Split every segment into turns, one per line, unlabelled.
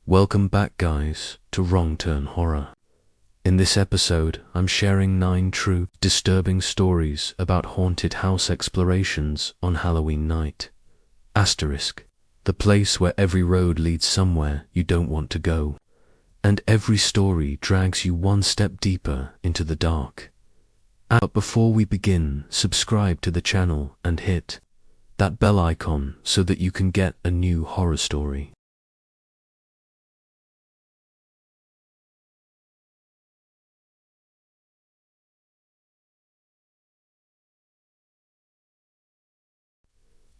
Welcome back, guys, to Wrong Turn Horror. In this episode, I'm sharing 9 true, disturbing stories about haunted house explorations on Halloween night. Asterisk, the place where every road leads somewhere you don't want to go, and every story drags you one step deeper into the dark. But before we begin, subscribe to the channel and hit that bell icon so that you can get a new horror story.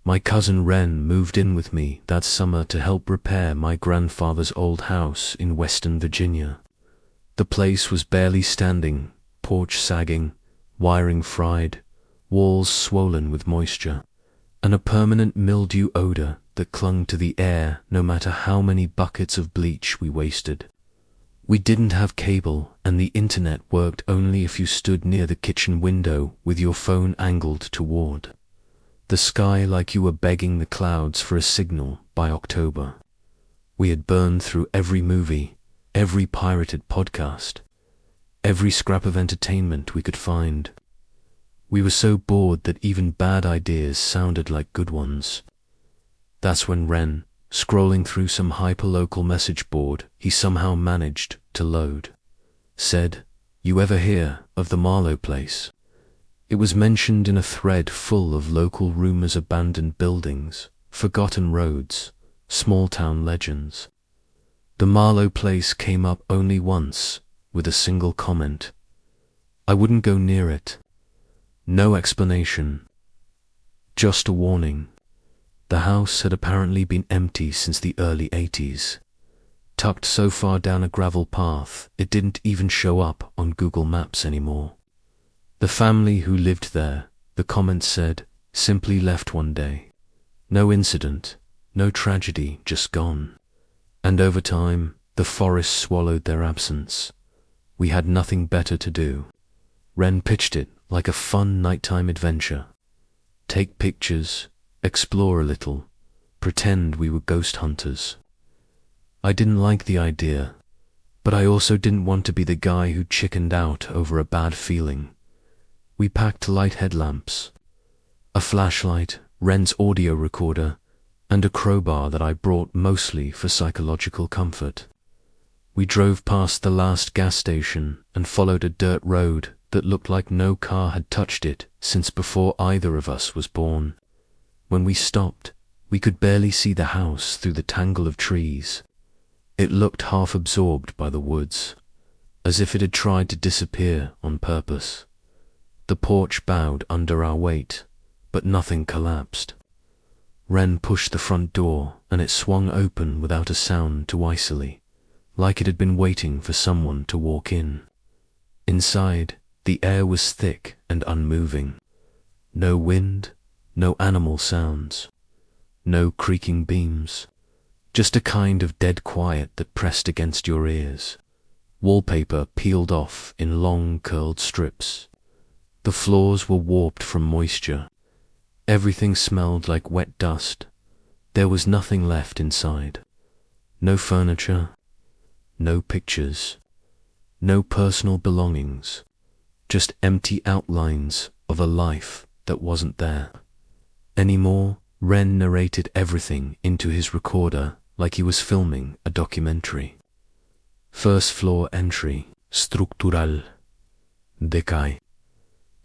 My cousin Wren moved in with me that summer to help repair my grandfather's old house in Western Virginia. The place was barely standing, porch sagging, wiring fried, walls swollen with moisture, and a permanent mildew odor that clung to the air no matter how many buckets of bleach we wasted. We didn't have cable, and the internet worked only if you stood near the kitchen window with your phone angled toward the sky like you were begging the clouds for a signal. By October, we had burned through every movie, every pirated podcast, every scrap of entertainment we could find. We were so bored that even bad ideas sounded like good ones. That's when Wren, scrolling through some hyperlocal message board he somehow managed to load, said, "You ever hear of the Marlowe place?" It was mentioned in a thread full of local rumors, abandoned buildings, forgotten roads, small-town legends. The Marlowe place came up only once, with a single comment: "I wouldn't go near it." No explanation, just a warning. The house had apparently been empty since the early 80s, tucked so far down a gravel path it didn't even show up on Google Maps anymore. The family who lived there, the comment said, simply left one day. No incident, no tragedy, just gone. And over time, the forest swallowed their absence. We had nothing better to do. Wren pitched it like a fun nighttime adventure. Take pictures, explore a little, pretend we were ghost hunters. I didn't like the idea, but I also didn't want to be the guy who chickened out over a bad feeling. We packed light headlamps, a flashlight, Wren's audio recorder, and a crowbar that I brought mostly for psychological comfort. We drove past the last gas station and followed a dirt road that looked like no car had touched it since before either of us was born. When we stopped, we could barely see the house through the tangle of trees. It looked half absorbed by the woods, as if it had tried to disappear on purpose. The porch bowed under our weight, but nothing collapsed. Wren pushed the front door, and it swung open without a sound to Isley, like it had been waiting for someone to walk in. Inside, the air was thick and unmoving. No wind, no animal sounds, no creaking beams, just a kind of dead quiet that pressed against your ears. Wallpaper peeled off in long curled strips. The floors were warped from moisture. Everything smelled like wet dust. There was nothing left inside. No furniture, no pictures, no personal belongings, just empty outlines of a life that wasn't there anymore. Wren narrated everything into his recorder like he was filming a documentary. First floor entry, structural, decay.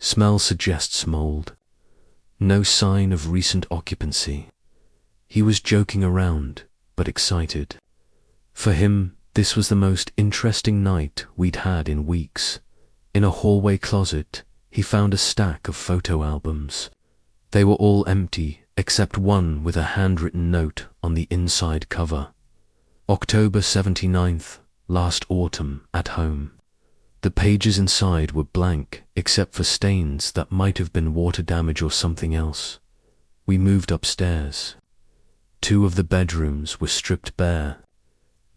Smell suggests mold. No sign of recent occupancy. He was joking around, but excited. For him, this was the most interesting night we'd had in weeks. In a hallway closet, he found a stack of photo albums. They were all empty, except one with a handwritten note on the inside cover. October 79th, last autumn, at home. The pages inside were blank, except for stains that might have been water damage or something else. We moved upstairs. 2 of the bedrooms were stripped bare,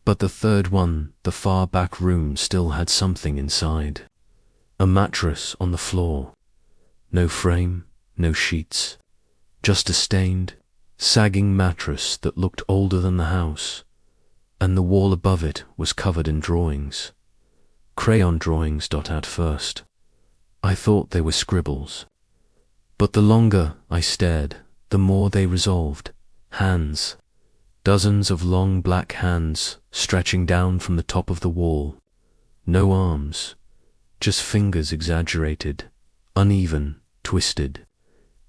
but the third one, the far back room, still had something inside. A mattress on the floor. No frame, no sheets. Just a stained, sagging mattress that looked older than the house. and the wall above it was covered in drawings. Crayon drawings. At first, I thought they were scribbles. But the longer I stared, the more they resolved. Hands. Dozens of long black hands stretching down from the top of the wall. No arms, just fingers, exaggerated, uneven, twisted.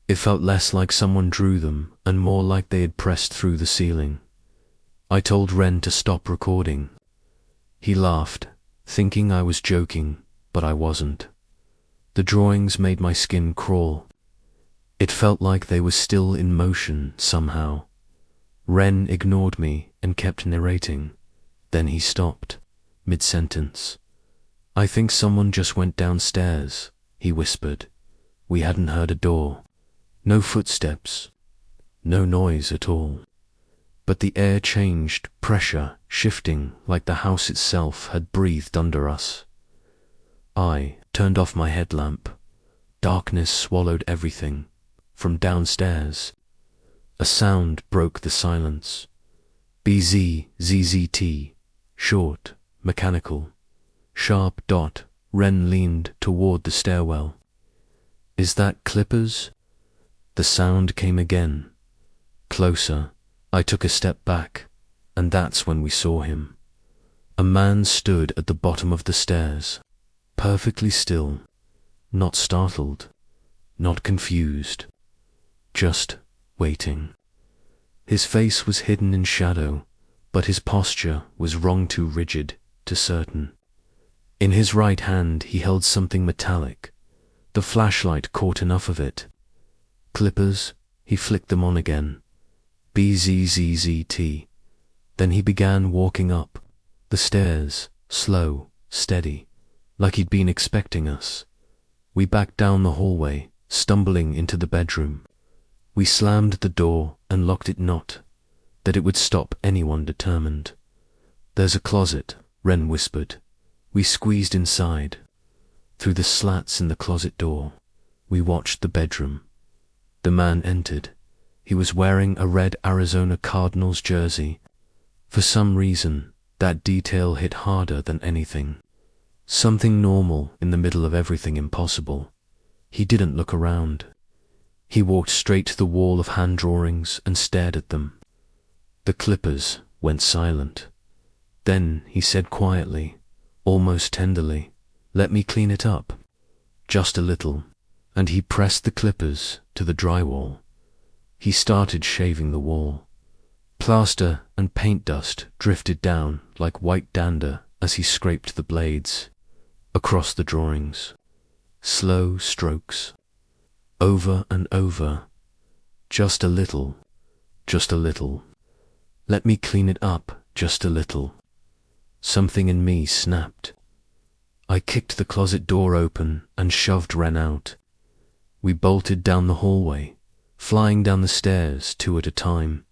It felt less like someone drew them and more like they had pressed through the ceiling. I told Ren to stop recording. He laughed, thinking I was joking, but I wasn't. The drawings made my skin crawl. It felt like they were still in motion somehow. Ren ignored me and kept narrating. Then he stopped, mid-sentence. "I think someone just went downstairs," he whispered. We hadn't heard a door. No footsteps. No noise at all. But the air changed, pressure shifting like the house itself had breathed under us. I turned off my headlamp. Darkness swallowed everything. From downstairs, a sound broke the silence. BZZZT, short, mechanical, sharp dot. Ren leaned toward the stairwell. "Is that Clippers?" The sound came again. Closer. I took a step back, and that's when we saw him. A man stood at the bottom of the stairs, perfectly still, not startled, not confused, just waiting. His face was hidden in shadow, but his posture was wrong, too rigid, too certain. In his right hand he held something metallic. The flashlight caught enough of it. "Clippers," he flicked them on again. BZZZT. Then he began walking up the stairs, slow, steady, like he'd been expecting us. We backed down the hallway, stumbling into the bedroom. We slammed the door and locked it, not that it would stop anyone determined. "There's a closet," Ren whispered. We squeezed inside. Through the slats in the closet door, we watched the bedroom. The man entered. He was wearing a red Arizona Cardinals jersey. For some reason, that detail hit harder than anything. Something normal in the middle of everything impossible. He didn't look around. He walked straight to the wall of hand drawings and stared at them. The Clippers went silent. Then he said quietly, almost tenderly, "Let me clean it up. Just a little." And he pressed the Clippers to the drywall. He started shaving the wall. Plaster and paint dust drifted down like white dander as he scraped the blades across the drawings. Slow strokes. Over and over. Just a little. Just a little. "Let me clean it up just a little." Something in me snapped. I kicked the closet door open and shoved Ren out. We bolted down the hallway, flying down the stairs 2 at a time,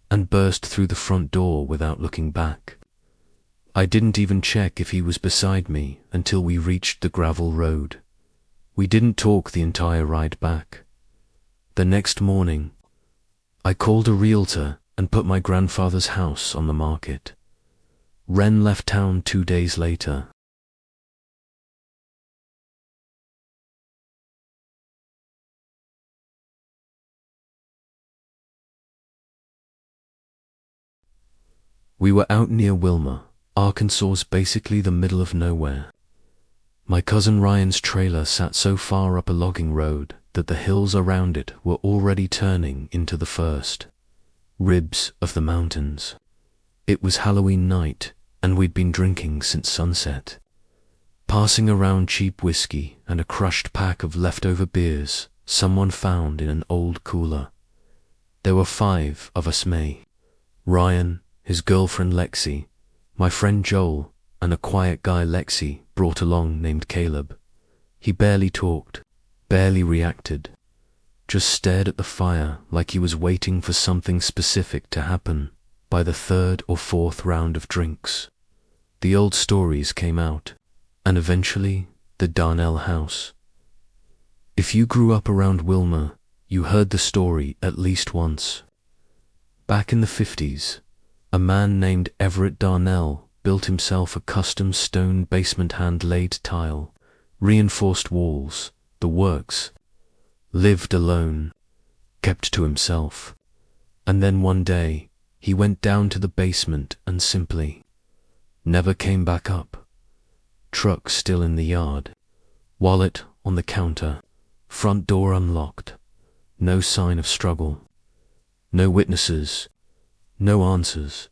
and burst through the front door without looking back. I didn't even check if he was beside me until we reached the gravel road. We didn't talk the entire ride back. The next morning, I called a realtor and put my grandfather's house on the market. Ren left town 2 days later. We were out near Wilmer, Arkansas's basically the middle of nowhere. My cousin Ryan's trailer sat so far up a logging road that the hills around it were already turning into the first ribs of the mountains. It was Halloween night, and we'd been drinking since sunset, passing around cheap whiskey and a crushed pack of leftover beers someone found in an old cooler. There were 5 of us, Ryan, his girlfriend Lexi, my friend Joel, and a quiet guy Lexi brought along named Caleb. He barely talked, barely reacted, just stared at the fire like he was waiting for something specific to happen. By the 3rd or 4th round of drinks, the old stories came out, and eventually the Darnell house. If you grew up around Wilmer, you heard the story at least once. Back in the 50s, A man named Everett Darnell built himself a custom stone basement hand-laid tile, reinforced walls, the works. Lived alone, kept to himself. And then one day, he went down to the basement and simply never came back up. Truck still in the yard, wallet on the counter, front door unlocked. No sign of struggle. No witnesses. No answers.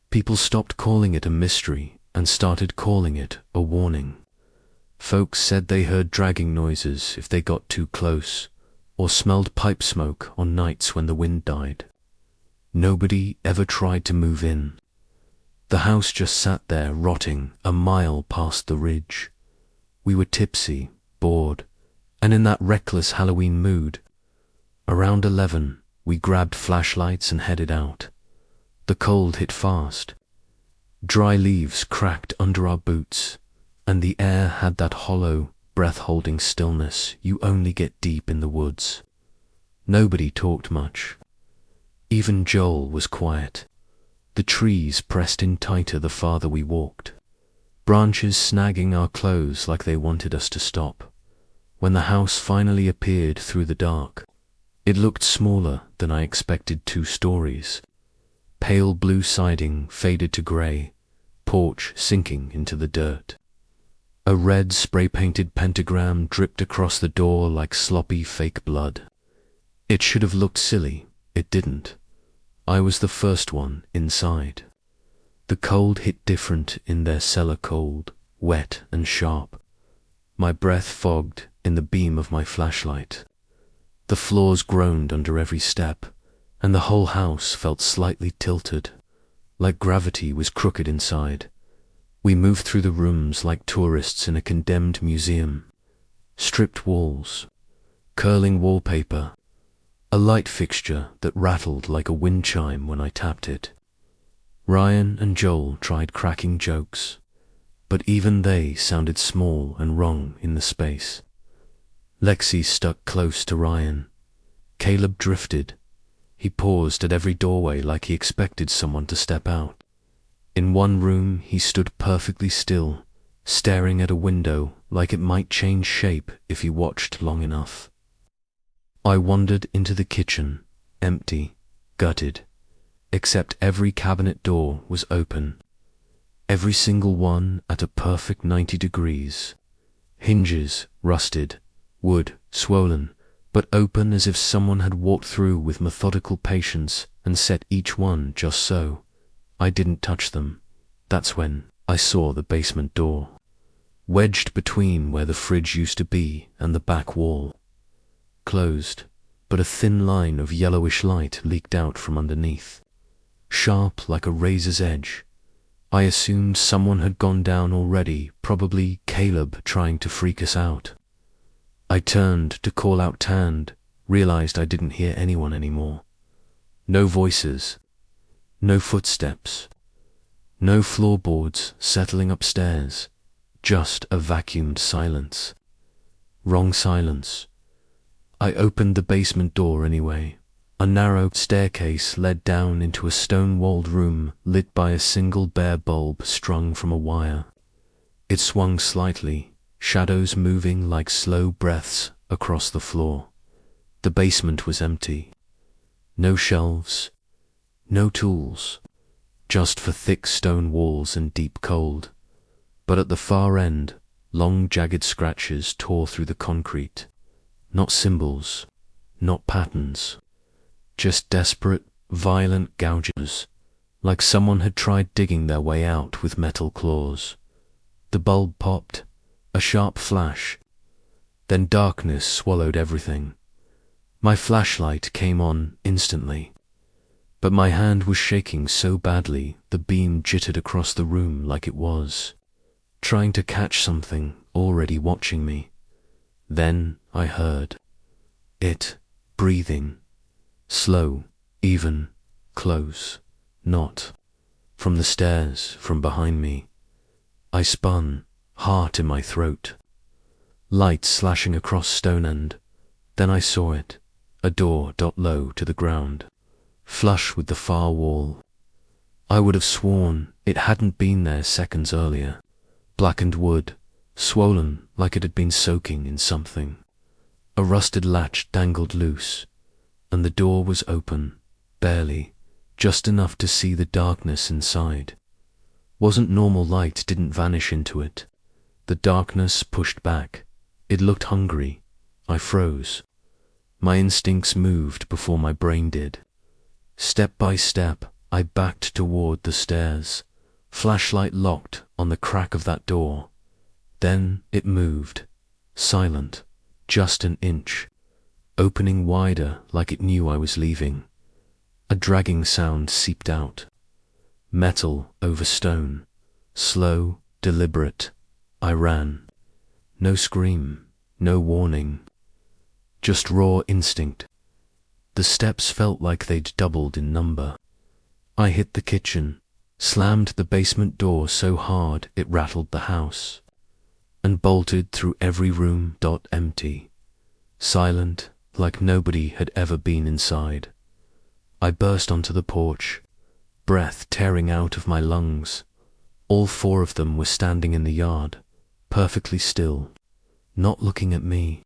People stopped calling it a mystery and started calling it a warning. Folks said they heard dragging noises if they got too close, or smelled pipe smoke on nights when the wind died. Nobody ever tried to move in. The house just sat there rotting a mile past the ridge. We were tipsy, bored, and in that reckless Halloween mood. Around 11, we grabbed flashlights and headed out. The cold hit fast. Dry leaves cracked under our boots, and the air had that hollow, breath-holding stillness you only get deep in the woods. Nobody talked much. Even Joel was quiet. The trees pressed in tighter the farther we walked, branches snagging our clothes like they wanted us to stop. When the house finally appeared through the dark, it looked smaller than I expected. 2 stories. Pale blue siding faded to grey, porch sinking into the dirt. A red spray-painted pentagram dripped across the door like sloppy fake blood. It should have looked silly. It didn't. I was the first one inside. The cold hit different in their cellar cold, wet and sharp. My breath fogged in the beam of my flashlight. The floors groaned under every step, and the whole house felt slightly tilted, like gravity was crooked inside. We moved through the rooms like tourists in a condemned museum. Stripped walls, curling wallpaper, a light fixture that rattled like a wind chime when I tapped it. Ryan and Joel tried cracking jokes, but even they sounded small and wrong in the space. Lexi stuck close to Ryan. Caleb drifted. He paused at every doorway like he expected someone to step out. In one room he stood perfectly still, staring at a window like it might change shape if he watched long enough. I wandered into the kitchen, empty, gutted, except every cabinet door was open, every single one at a perfect 90 degrees. Hinges rusted, wood swollen, but open as if someone had walked through with methodical patience and set each one just so. I didn't touch them. That's when I saw the basement door, wedged between where the fridge used to be and the back wall. Closed, but a thin line of yellowish light leaked out from underneath, sharp like a razor's edge. I assumed someone had gone down already, probably Caleb trying to freak us out. I turned to call out Tand, realized I didn't hear anyone anymore. No voices, no footsteps, no floorboards settling upstairs, just a vacuumed silence. Wrong silence. I opened the basement door anyway. A narrow staircase led down into a stone-walled room lit by a single bare bulb strung from a wire. It swung slightly, shadows moving like slow breaths across the floor. The basement was empty. No shelves, no tools, just for thick stone walls and deep cold. But at the far end, long jagged scratches tore through the concrete. Not symbols, not patterns, just desperate, violent gouges, like someone had tried digging their way out with metal claws. The bulb popped, a sharp flash. Then darkness swallowed everything. My flashlight came on instantly, but my hand was shaking so badly the beam jittered across the room like it was trying to catch something already watching me. Then I heard it breathing, slow, even, close, not from the stairs, from behind me. I spun, heart in my throat. Light slashing across stone end. Then I saw it, a door low to the ground, flush with the far wall. I would have sworn it hadn't been there seconds earlier. Blackened wood, swollen like it had been soaking in something. A rusted latch dangled loose, and the door was open, barely, just enough to see the darkness inside. Wasn't normal light, didn't vanish into it. The darkness pushed back. It looked hungry. I froze. My instincts moved before my brain did. Step by step, I backed toward the stairs, flashlight locked on the crack of that door. Then it moved, silent, just an inch, opening wider like it knew I was leaving. A dragging sound seeped out. Metal over stone, slow, deliberate. I ran. No scream, no warning, just raw instinct. The steps felt like they'd doubled in number. I hit the kitchen, slammed the basement door so hard it rattled the house, and bolted through every room. Empty, silent, like nobody had ever been inside. I burst onto the porch, breath tearing out of my lungs. All four of them were standing in the yard, perfectly still, not looking at me,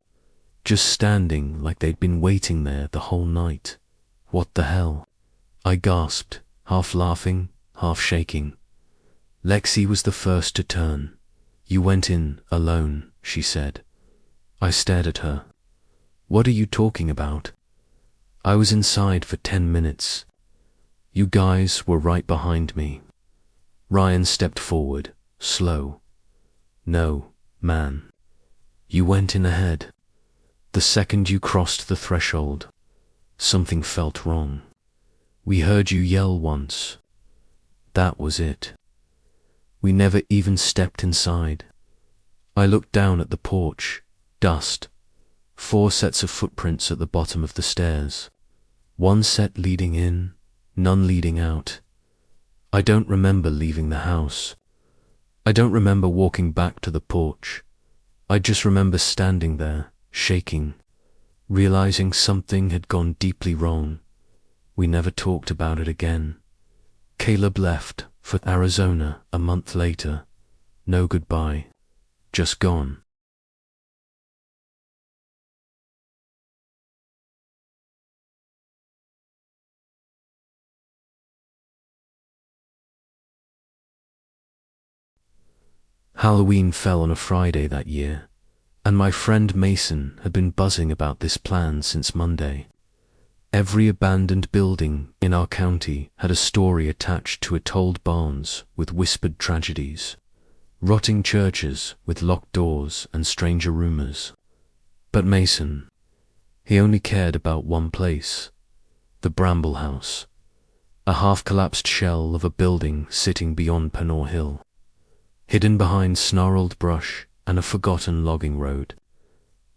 just standing like they'd been waiting there the whole night. What the hell? I gasped, half laughing, half shaking. Lexi was the first to turn. You went in alone, she said. I stared at her. What are you talking about? I was inside for 10 minutes. You guys were right behind me. Ryan stepped forward, slow. No, man. You went in ahead. The second you crossed the threshold, something felt wrong. We heard you yell once. That was it. We never even stepped inside. I looked down at the porch, dust, 4 sets of footprints at the bottom of the stairs. 1 set leading in, none leading out. I don't remember leaving the house. I don't remember walking back to the porch. I just remember standing there, shaking, realizing something had gone deeply wrong. We never talked about it again. Caleb left for Arizona a month later. No goodbye, just gone. Halloween fell on a Friday that year, and my friend Mason had been buzzing about this plan since Monday. Every abandoned building in our county had a story attached to it: old barns with whispered tragedies, rotting churches with locked doors and stranger rumors. But Mason, he only cared about one place, the Bramble House, a half-collapsed shell of a building sitting beyond Panor Hill, hidden behind snarled brush and a forgotten logging road.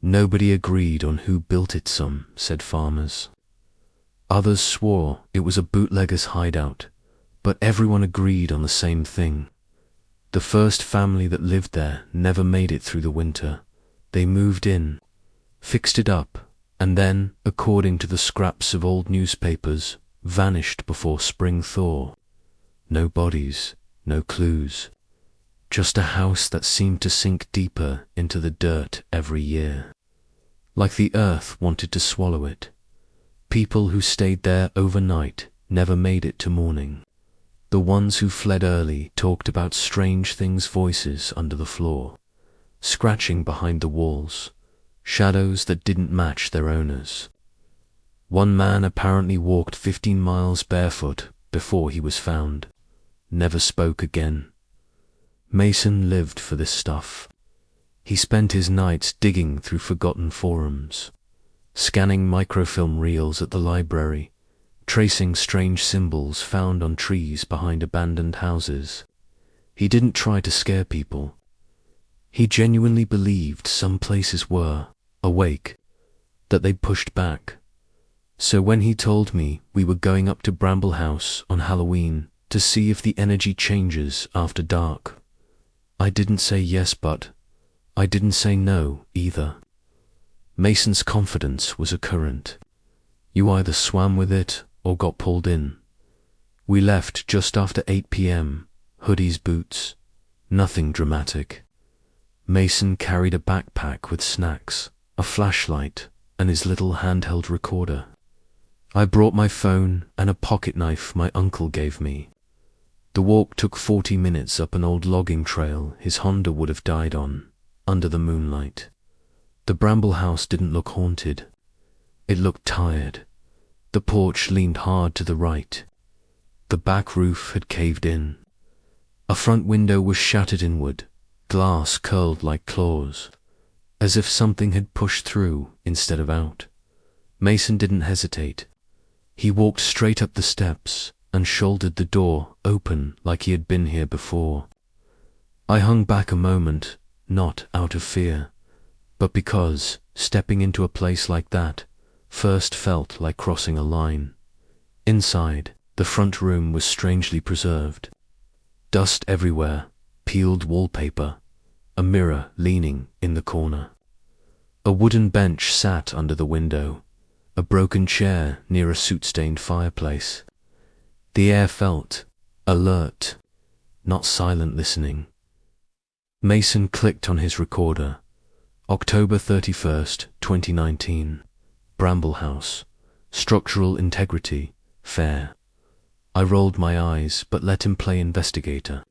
Nobody agreed on who built it. Some said farmers. Others swore it was a bootlegger's hideout, but everyone agreed on the same thing. The first family that lived there never made it through the winter. They moved in, fixed it up, and then, according to the scraps of old newspapers, vanished before spring thaw. No bodies, no clues. Just a house that seemed to sink deeper into the dirt every year, like the earth wanted to swallow it. People who stayed there overnight never made it to morning. The ones who fled early talked about strange things, voices under the floor, scratching behind the walls, shadows that didn't match their owners. One man apparently walked 15 miles barefoot before he was found, never spoke again. Mason lived for this stuff. He spent his nights digging through forgotten forums, scanning microfilm reels at the library, tracing strange symbols found on trees behind abandoned houses. He didn't try to scare people. He genuinely believed some places were awake, that they pushed back. So when he told me we were going up to Bramble House on Halloween to see if the energy changes after dark, I didn't say yes, but I didn't say no either. Mason's confidence was a current. You either swam with it or got pulled in. We left just after 8 p.m. Hoodies, boots. Nothing dramatic. Mason carried a backpack with snacks, a flashlight, and his little handheld recorder. I brought my phone and a pocket knife my uncle gave me. The walk took 40 minutes up an old logging trail his Honda would have died on, under the moonlight. The Bramble house didn't look haunted. It looked tired. The porch leaned hard to the right. The back roof had caved in. A front window was shattered inward, glass curled like claws, as if something had pushed through instead of out. Mason didn't hesitate. He walked straight up the steps and shouldered the door open like he had been here before. I hung back a moment, not out of fear, but because stepping into a place like that first felt like crossing a line. Inside, the front room was strangely preserved. Dust everywhere, peeled wallpaper, a mirror leaning in the corner. A wooden bench sat under the window, a broken chair near a soot-stained fireplace. The air felt alert, not silent listening. Mason clicked on his recorder. October 31st, 2019. Bramble House. Structural integrity, fair. I rolled my eyes but let him play investigator.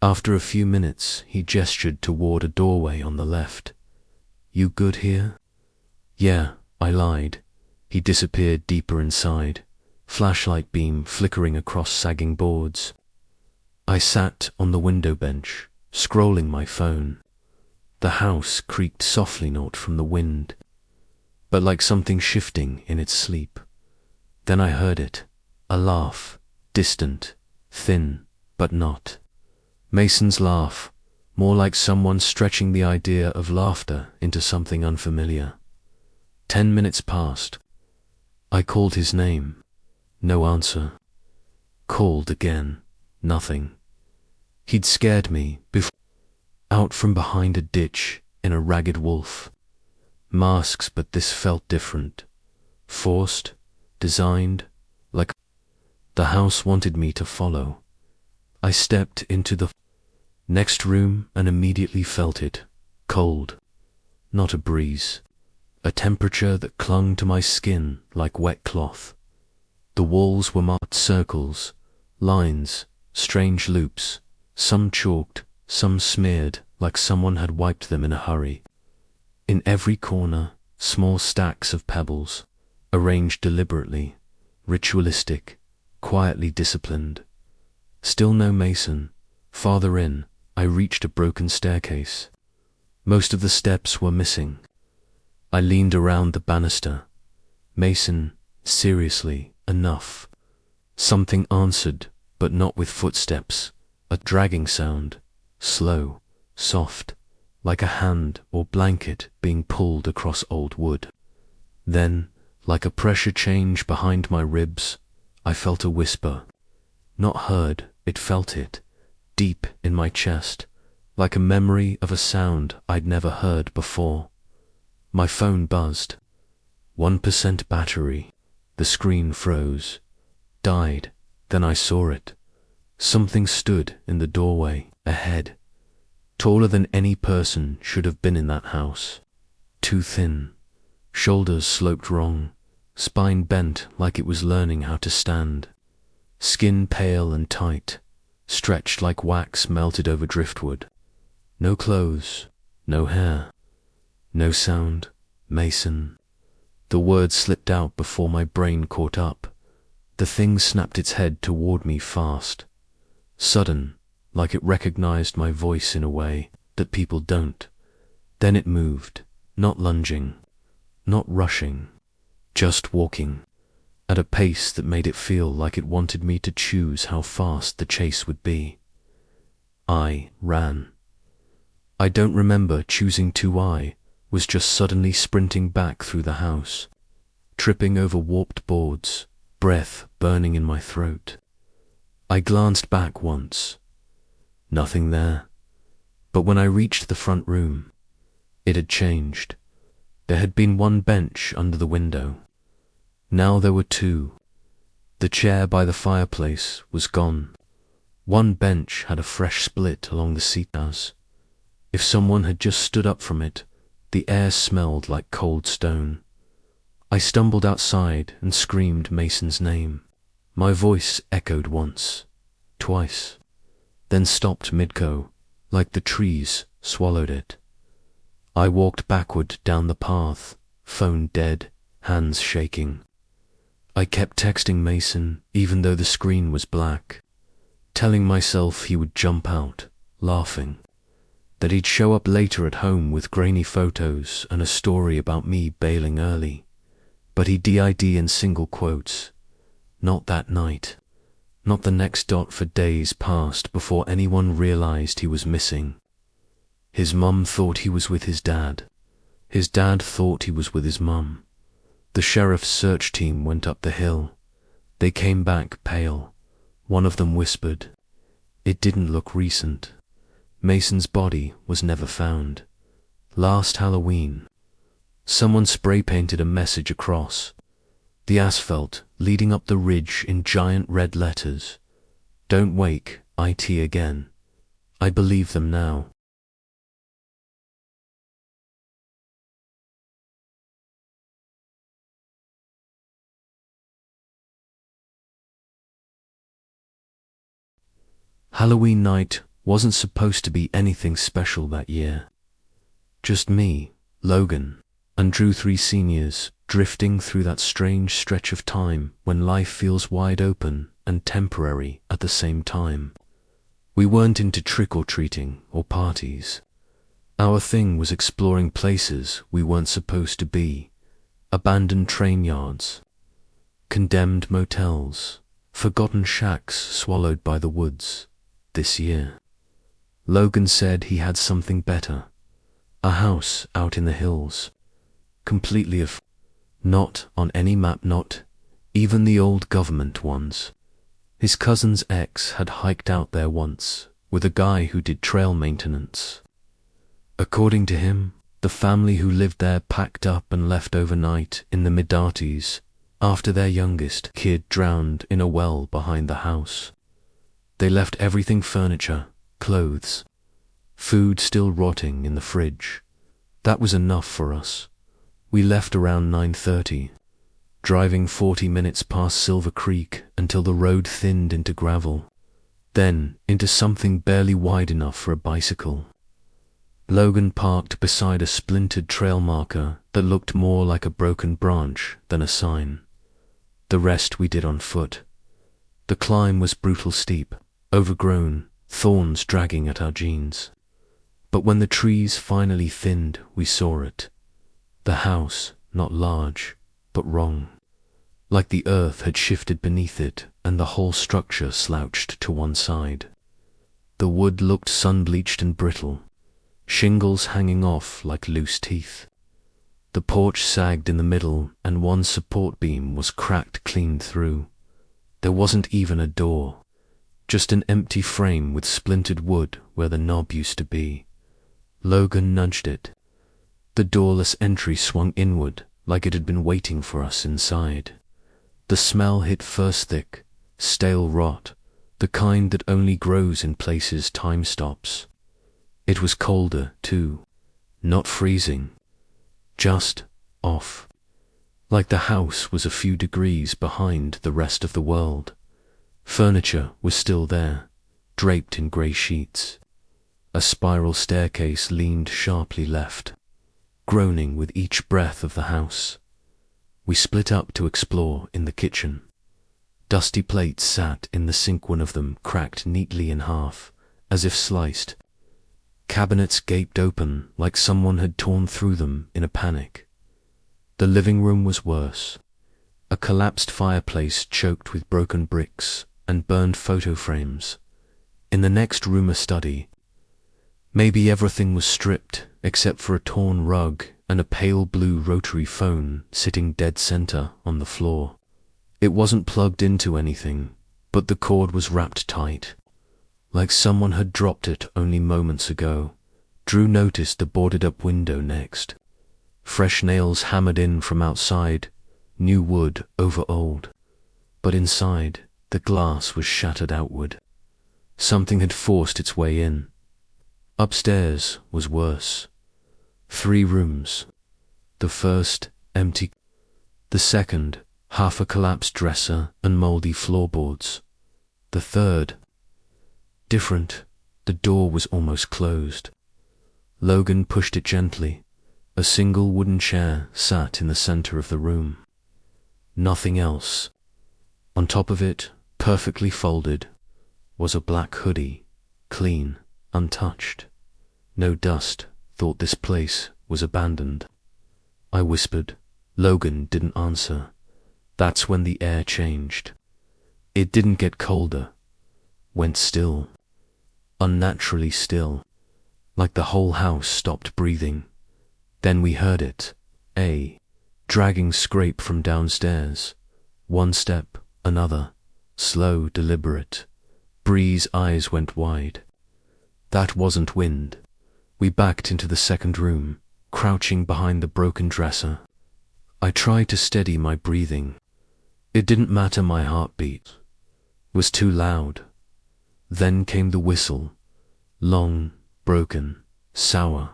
After a few minutes, he gestured toward a doorway on the left. You good here? Yeah, I lied. He disappeared deeper inside, flashlight beam flickering across sagging boards. I sat on the window bench, scrolling my phone. The house creaked softly not from the wind, but like something shifting in its sleep. Then I heard it, a laugh, distant, thin, but not. Mason's laugh, more like someone stretching the idea of laughter into something unfamiliar. 10 minutes passed. I called his name. No answer. Called again. Nothing. He'd scared me before. Out from behind a ditch in a ragged wolf. Masks, but this felt different. Forced, designed, like the house wanted me to follow. I stepped into the next room and immediately felt it. Cold. Not a breeze. A temperature that clung to my skin like wet cloth. The walls were marked circles, lines, strange loops, some chalked, some smeared like someone had wiped them in a hurry. In every corner, small stacks of pebbles, arranged deliberately, ritualistic, quietly disciplined. Still no Mason. Farther in, I reached a broken staircase. Most of the steps were missing. I leaned around the banister. Mason, seriously, enough. Something answered, but not with footsteps. A dragging sound, slow, soft, like a hand or blanket being pulled across old wood. Then, like a pressure change behind my ribs, I felt a whisper. Not heard, it felt it, deep in my chest, like a memory of a sound I'd never heard before. My phone buzzed. 1% battery. The screen froze. Died. Then I saw it. Something stood in the doorway, ahead. Taller than any person should have been in that house. Too thin. Shoulders sloped wrong. Spine bent like it was learning how to stand. Skin pale and tight. Stretched like wax melted over driftwood. No clothes. No hair. No sound. Mason. The words slipped out before my brain caught up. The thing snapped its head toward me fast. Sudden, like it recognized my voice in a way that people don't. Then it moved, not lunging, not rushing, just walking, at a pace that made it feel like it wanted me to choose how fast the chase would be. I ran. I don't remember choosing to. I was just suddenly sprinting back through the house, tripping over warped boards, breath burning in my throat. I glanced back once. Nothing there. But when I reached the front room, it had changed. There had been one bench under the window. Now there were two. The chair by the fireplace was gone. One bench had a fresh split along the seat as if someone had just stood up from it. The air smelled like cold stone. I stumbled outside and screamed Mason's name. My voice echoed once, twice, then stopped mid-go, like the trees swallowed it. I walked backward down the path, phone dead, hands shaking. I kept texting Mason even though the screen was black, telling myself he would jump out, laughing, that he'd show up later at home with grainy photos and a story about me bailing early. But he did in single quotes. Not that night. Not the next dot. For days passed before anyone realized he was missing. His mum thought he was with his dad. His dad thought he was with his mum. The sheriff's search team went up the hill. They came back pale. One of them whispered, "It didn't look recent." Mason's body was never found. Last Halloween, someone spray-painted a message across the asphalt leading up the ridge in giant red letters. "Don't wake IT again." I believe them now. Halloween night wasn't supposed to be anything special that year. Just me, Logan, and Drew, 3 seniors, drifting through that strange stretch of time when life feels wide open and temporary at the same time. We weren't into trick-or-treating or parties. Our thing was exploring places we weren't supposed to be, abandoned train yards, condemned motels, forgotten shacks swallowed by the woods. This year, Logan said he had something better, a house out in the hills, completely not on any map, not even the old government ones. His cousin's ex had hiked out there once with a guy who did trail maintenance. According to him, the family who lived there packed up and left overnight in the mid-80s after their youngest kid drowned in a well behind the house. They left everything: furniture, clothes, food still rotting in the fridge. That was enough for us. We left around 9:30, driving 40 minutes past Silver Creek until the road thinned into gravel, then into something barely wide enough for a bicycle. Logan parked beside a splintered trail marker that looked more like a broken branch than a sign. The rest we did on foot. The climb was brutal steep, overgrown, thorns dragging at our jeans. But when the trees finally thinned, we saw it. The house, not large, but wrong. Like the earth had shifted beneath it and the whole structure slouched to one side. The wood looked sun-bleached and brittle, shingles hanging off like loose teeth. The porch sagged in the middle and one support beam was cracked clean through. There wasn't even a door, just an empty frame with splintered wood where the knob used to be. Logan nudged it. The doorless entry swung inward like it had been waiting for us inside. The smell hit first: thick, stale rot, the kind that only grows in places time stops. It was colder, too, not freezing, just off. Like the house was a few degrees behind the rest of the world. Furniture was still there, draped in grey sheets. A spiral staircase leaned sharply left, groaning with each breath of the house. We split up to explore in the kitchen. Dusty plates sat in the sink, one of them cracked neatly in half, as if sliced. Cabinets gaped open like someone had torn through them in a panic. The living room was worse. A collapsed fireplace choked with broken bricks and burned photo frames. In the next room, a study. Maybe everything was stripped except for a torn rug and a pale blue rotary phone sitting dead center on the floor. It wasn't plugged into anything, but the cord was wrapped tight, like someone had dropped it only moments ago. Drew noticed the boarded-up window next. Fresh nails hammered in from outside, new wood over old. But inside, the glass was shattered outward. Something had forced its way in. Upstairs was worse. 3 rooms. The first, empty. The second, half a collapsed dresser and mouldy floorboards. The third, different. The door was almost closed. Logan pushed it gently. A single wooden chair sat in the center of the room. Nothing else. On top of it, perfectly folded, was a black hoodie, clean, untouched. No dust. Thought this place was abandoned. I whispered. Logan didn't answer. That's when the air changed. It didn't get colder. Went still. Unnaturally still. Like the whole house stopped breathing. Then we heard it. A dragging scrape from downstairs. One step, another. Slow, deliberate. Bree's eyes went wide. That wasn't wind. We backed into the second room, crouching behind the broken dresser. I tried to steady my breathing. It didn't matter, my heartbeat was too loud. Then came the whistle. Long, broken, sour,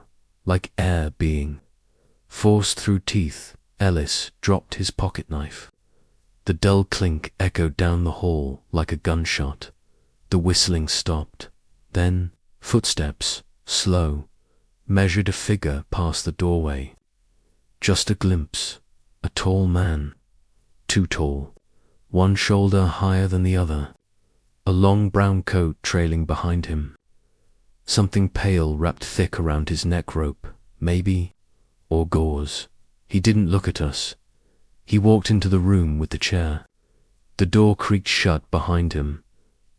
like air being forced through teeth. Ellis dropped his pocket knife. The dull clink echoed down the hall like a gunshot. The whistling stopped. Then, footsteps, slow, measured a figure past the doorway. Just a glimpse. A tall man. Too tall. One shoulder higher than the other. A long brown coat trailing behind him. Something pale wrapped thick around his neck rope, maybe, or gauze. He didn't look at us. He walked into the room with the chair. The door creaked shut behind him.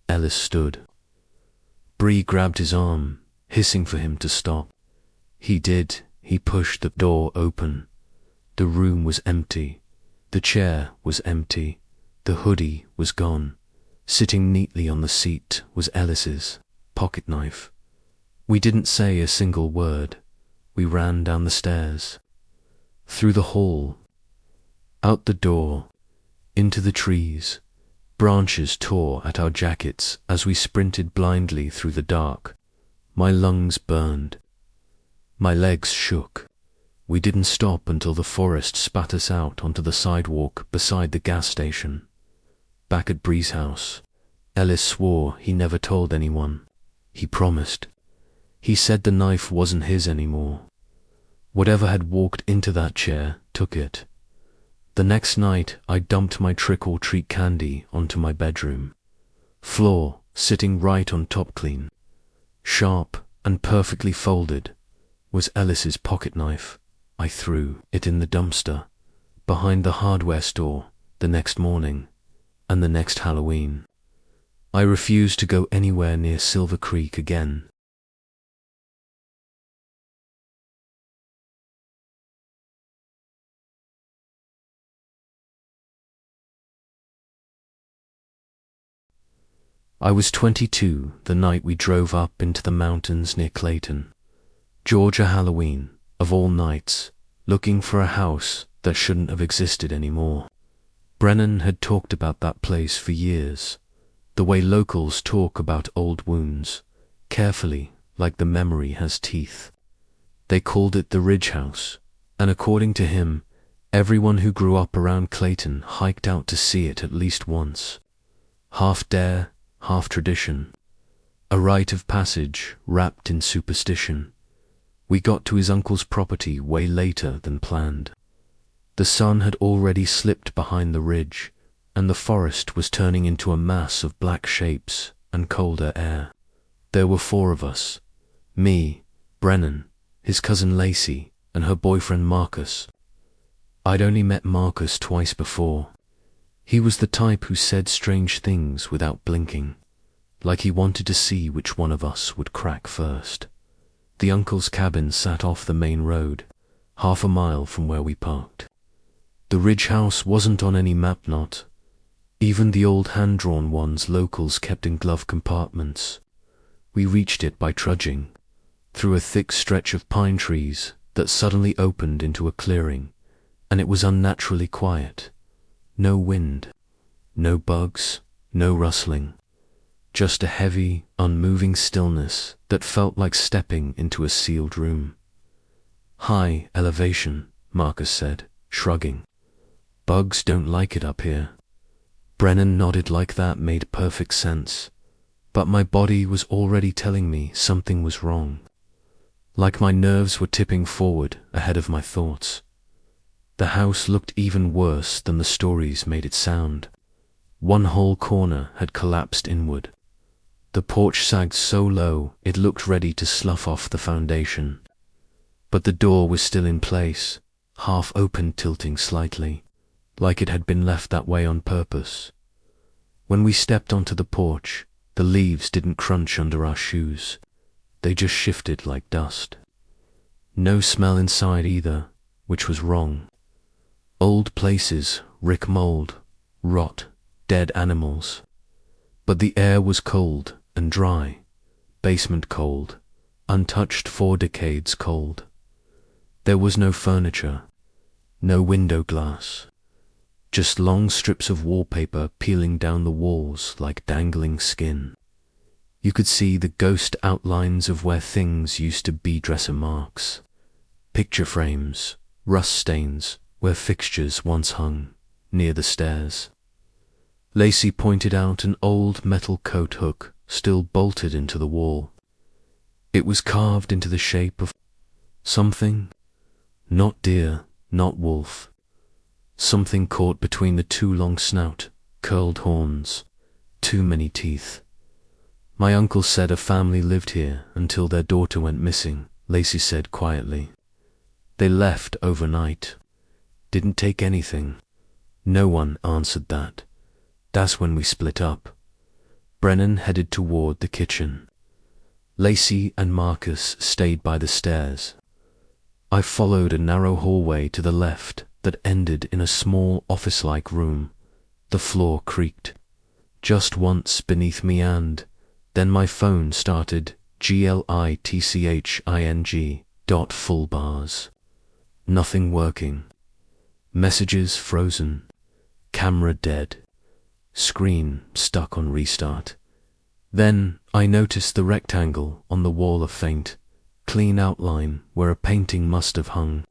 Ellis stood. Bree grabbed his arm, hissing for him to stop. He did. He pushed the door open. The room was empty. The chair was empty. The hoodie was gone. Sitting neatly on the seat was Ellis's pocket knife. We didn't say a single word. We ran down the stairs, through the hall, out the door, into the trees. Branches tore at our jackets as we sprinted blindly through the dark. My lungs burned. My legs shook. We didn't stop until the forest spat us out onto the sidewalk beside the gas station. Back at Bree's house, Ellis swore he never told anyone. He promised. He said the knife wasn't his anymore. Whatever had walked into that chair took it. The next night, I dumped my trick-or-treat candy onto my bedroom floor, sitting right on top. Clean, sharp, and perfectly folded was Ellis's pocket knife. I threw it in the dumpster behind the hardware store the next morning and the next Halloween. I refused to go anywhere near Silver Creek again. I was 22 the night we drove up into the mountains near Clayton, Georgia. Halloween, of all nights, looking for a house that shouldn't have existed anymore. Brennan had talked about that place for years, the way locals talk about old wounds, carefully, like the memory has teeth. They called it the Ridge House, and according to him, everyone who grew up around Clayton hiked out to see it at least once. Half dare, half tradition. A rite of passage wrapped in superstition. We got to his uncle's property way later than planned. The sun had already slipped behind the ridge, and the forest was turning into a mass of black shapes and colder air. There were 4 of us. Me, Brennan, his cousin Lacey, and her boyfriend Marcus. I'd only met Marcus twice before. He was the type who said strange things without blinking, like he wanted to see which one of us would crack first. The uncle's cabin sat off the main road, half a mile from where we parked. The Ridge House wasn't on any map, not even the old hand-drawn ones locals kept in glove compartments. We reached it by trudging, through a thick stretch of pine trees that suddenly opened into a clearing, and it was unnaturally quiet. No wind, No bugs, no rustling. Just a heavy, unmoving stillness that felt like stepping into a sealed room. High elevation, Marcus said, shrugging. Bugs don't like it up here. Brennan nodded like that made perfect sense, but my body was already telling me something was wrong. Like my nerves were tipping forward ahead of my thoughts. The house looked even worse than the stories made it sound. One whole corner had collapsed inward. The porch sagged so low it looked ready to slough off the foundation. But the door was still in place, half open, tilting slightly, like it had been left that way on purpose. When we stepped onto the porch, the leaves didn't crunch under our shoes. They just shifted like dust. No smell inside either, which was wrong. Old places, rick mold, rot, dead animals. But the air was cold and dry, basement cold, untouched 4 decades cold. There was no furniture, no window glass, just long strips of wallpaper peeling down the walls like dangling skin. You could see the ghost outlines of where things used to be, dresser marks, picture frames, rust stains where fixtures once hung near the stairs. Lacey pointed out an old metal coat hook still bolted into the wall. It was carved into the shape of something, not deer, not wolf, something caught between the 2 long snout, curled horns, too many teeth. My uncle said a family lived here until their daughter went missing, Lacey said quietly. They left overnight. Didn't take anything. No one answered that. That's when we split up. Brennan headed toward the kitchen. Lacey and Marcus stayed by the stairs. I followed a narrow hallway to the left that ended in a small office-like room. The floor creaked. Just once beneath me, and then my phone started glitching. Full bars. Nothing working. Messages frozen. Camera dead. Screen stuck on restart. Then I noticed the rectangle on the wall, a faint, clean outline where a painting must have hung.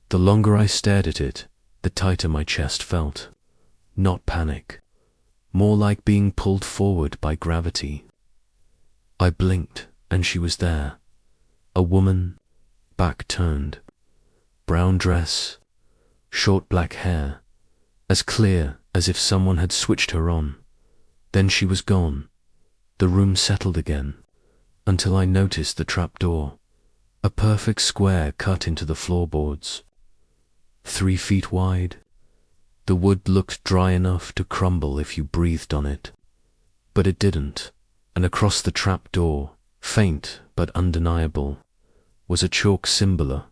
The longer I stared at it, the tighter my chest felt. Not panic. More like being pulled forward by gravity. I blinked and she was there. A woman, back turned. Brown dress, short black hair, as clear as if someone had switched her on. Then she was gone. The room settled again, until I noticed the trapdoor, a perfect square cut into the floorboards. 3 feet wide. The wood looked dry enough to crumble if you breathed on it. But it didn't, and across the trapdoor, faint but undeniable, was a chalk symbol,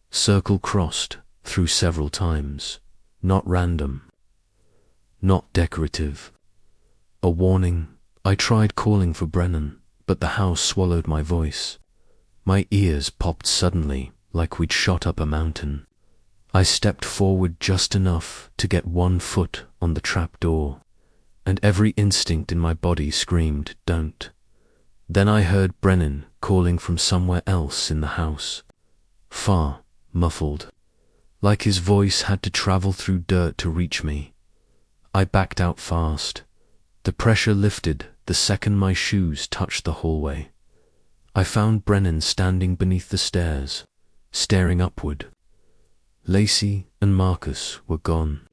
circle crossed through several times, not random, not decorative. A warning. I tried calling for Brennan, but the house swallowed my voice. My ears popped suddenly, like we'd shot up a mountain. I stepped forward just enough to get 1 foot on the trapdoor, and every instinct in my body screamed, "Don't." Then I heard Brennan calling from somewhere else in the house. Far, muffled, like his voice had to travel through dirt to reach me. I backed out fast. The pressure lifted the second my shoes touched the hallway. I found Brennan standing beneath the stairs, staring upward. Lacey and Marcus were gone.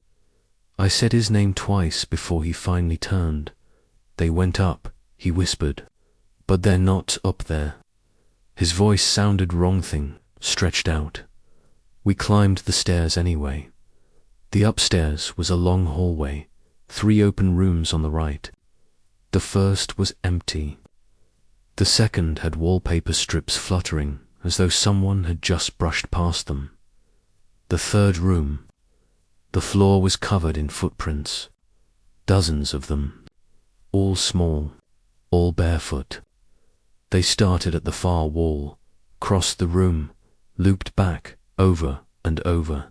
I said his name twice before he finally turned. "They went up," he whispered, "but they're not up there." His voice sounded wrong thing, stretched out. We climbed the stairs anyway. The upstairs was a long hallway, 3 open rooms on the right. The first was empty. The second had wallpaper strips fluttering as though someone had just brushed past them. The third room, the floor was covered in footprints, dozens of them, all small, all barefoot. They started at the far wall, crossed the room, looped back, over and over,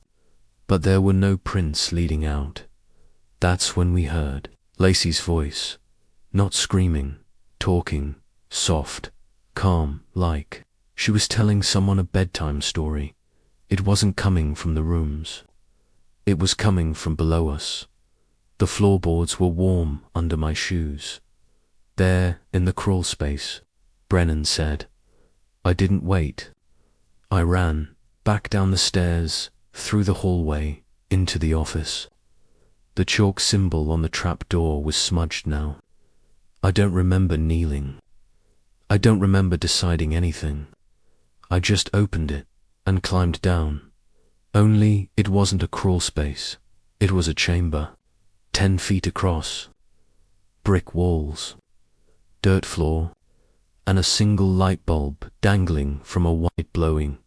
but there were no prints leading out. That's when we heard Lacey's voice, not screaming, talking, soft, calm, like she was telling someone a bedtime story. It wasn't coming from the rooms. It was coming from below us. The floorboards were warm under my shoes. There, in the crawl space, Brennan said. I didn't wait. I ran, back down the stairs, through the hallway, into the office. The chalk symbol on the trap door was smudged now. I don't remember kneeling. I don't remember deciding anything. I just opened it and climbed down. Only it wasn't a crawl space. It was a chamber, 10 feet across. Brick walls, dirt floor, and a single light bulb dangling from a white blowing,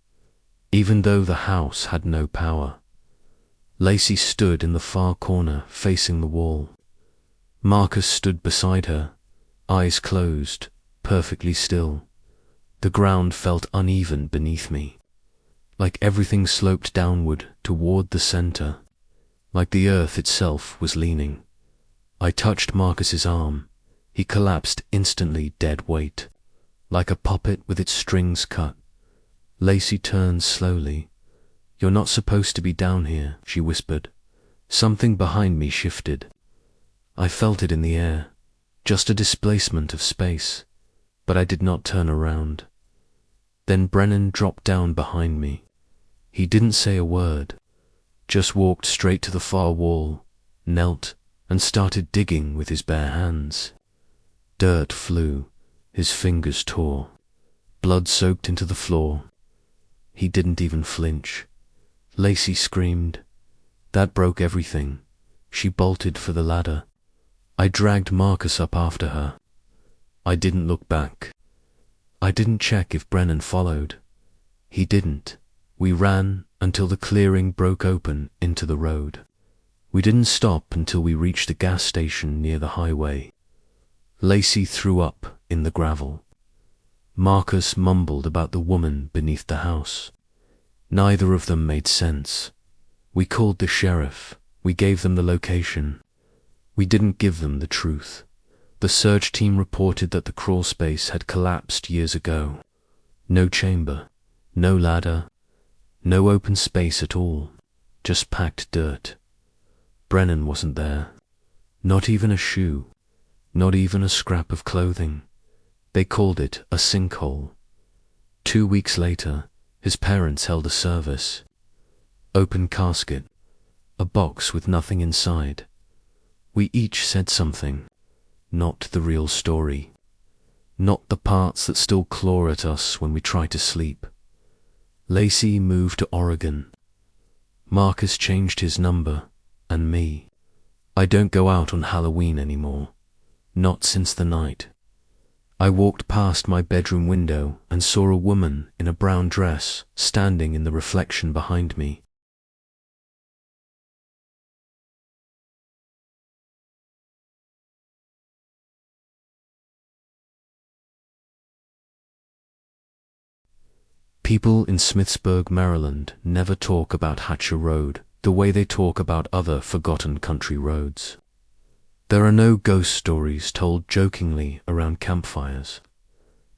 even though the house had no power. Lacey stood in the far corner facing the wall. Marcus stood beside her, eyes closed, perfectly still. The ground felt uneven beneath me, like everything sloped downward toward the center, like the earth itself was leaning. I touched Marcus's arm. He collapsed instantly, dead weight, like a puppet with its strings cut. Lacey turned slowly. You're not supposed to be down here, she whispered. Something behind me shifted. I felt it in the air, just a displacement of space, but I did not turn around. Then Brennan dropped down behind me. He didn't say a word, just walked straight to the far wall, knelt, and started digging with his bare hands. Dirt flew, his fingers tore, blood soaked into the floor. He didn't even flinch. Lacey screamed. That broke everything. She bolted for the ladder. I dragged Marcus up after her. I didn't look back. I didn't check if Brennan followed. He didn't. We ran until the clearing broke open into the road. We didn't stop until we reached the gas station near the highway. Lacey threw up in the gravel. Marcus mumbled about the woman beneath the house. Neither of them made sense. We called the sheriff. We gave them the location. We didn't give them the truth. The search team reported that the crawl space had collapsed years ago. No chamber, no ladder, no open space at all, just packed dirt. Brennan wasn't there. Not even a shoe, not even a scrap of clothing. They called it a sinkhole. 2 weeks later, his parents held a service. Open casket, a box with nothing inside. We each said something, not the real story, not the parts that still claw at us when we try to sleep. Lacey moved to Oregon. Marcus changed his number, and me. I don't go out on Halloween anymore, not since the night. I walked past my bedroom window and saw a woman in a brown dress standing in the reflection behind me. People in Smithsburg, Maryland never talk about Hatcher Road the way they talk about other forgotten country roads. There are no ghost stories told jokingly around campfires.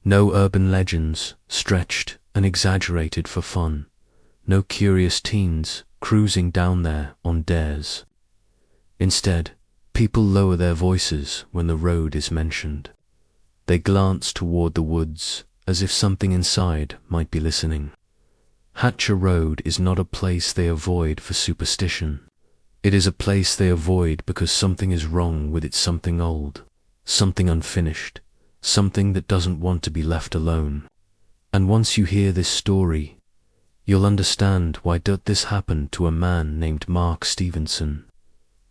No urban legends stretched and exaggerated for fun. No curious teens cruising down there on dares. Instead, people lower their voices when the road is mentioned. They glance toward the woods as if something inside might be listening. Hatcher Road is not a place they avoid for superstition. It is a place they avoid because something is wrong with its something old, something unfinished, something that doesn't want to be left alone. And once you hear this story, you'll understand why this happened to a man named Mark Stevenson,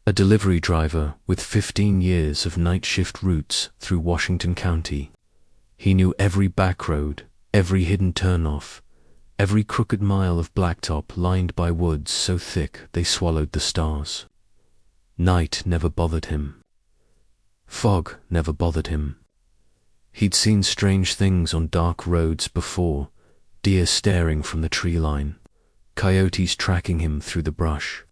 a delivery driver with 15 years of night shift routes through Washington County. He knew every back road, every hidden turnoff, every crooked mile of blacktop lined by woods so thick they swallowed the stars. Night never bothered him. Fog never bothered him. He'd seen strange things on dark roads before, deer staring from the tree line, coyotes tracking him through the brush,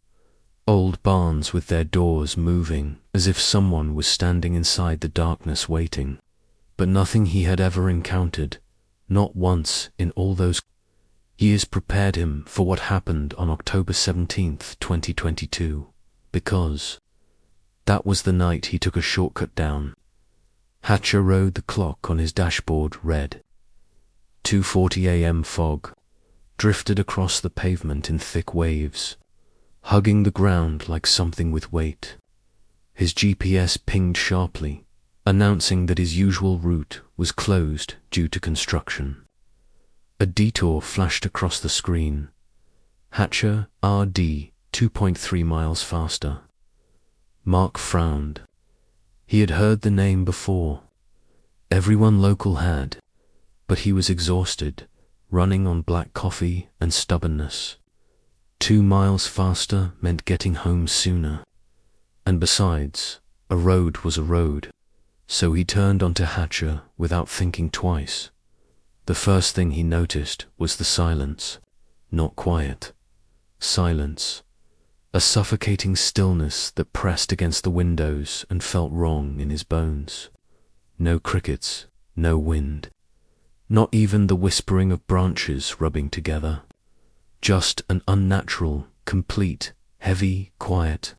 Old barns with their doors moving, as if someone was standing inside the darkness waiting. But nothing he had ever encountered, not once in all those years, prepared him for what happened on October 17th, 2022, because that was the night he took a shortcut down Hatcher Road. The clock on his dashboard read 2:40 a.m. Fog drifted across the pavement in thick waves, hugging the ground like something with weight. His GPS pinged sharply, announcing that his usual route was closed due to construction. A detour flashed across the screen. Hatcher RD 2.3 miles faster. Mark frowned. He had heard the name before. Everyone local had, but he was exhausted, running on black coffee and stubbornness. 2 miles faster meant getting home sooner. And besides, a road was a road, so he turned onto Hatcher without thinking twice. The first thing he noticed was the silence. Not quiet. Silence. A suffocating stillness that pressed against the windows and felt wrong in his bones. No crickets, no wind. Not even the whispering of branches rubbing together. Just an unnatural, complete, heavy quiet.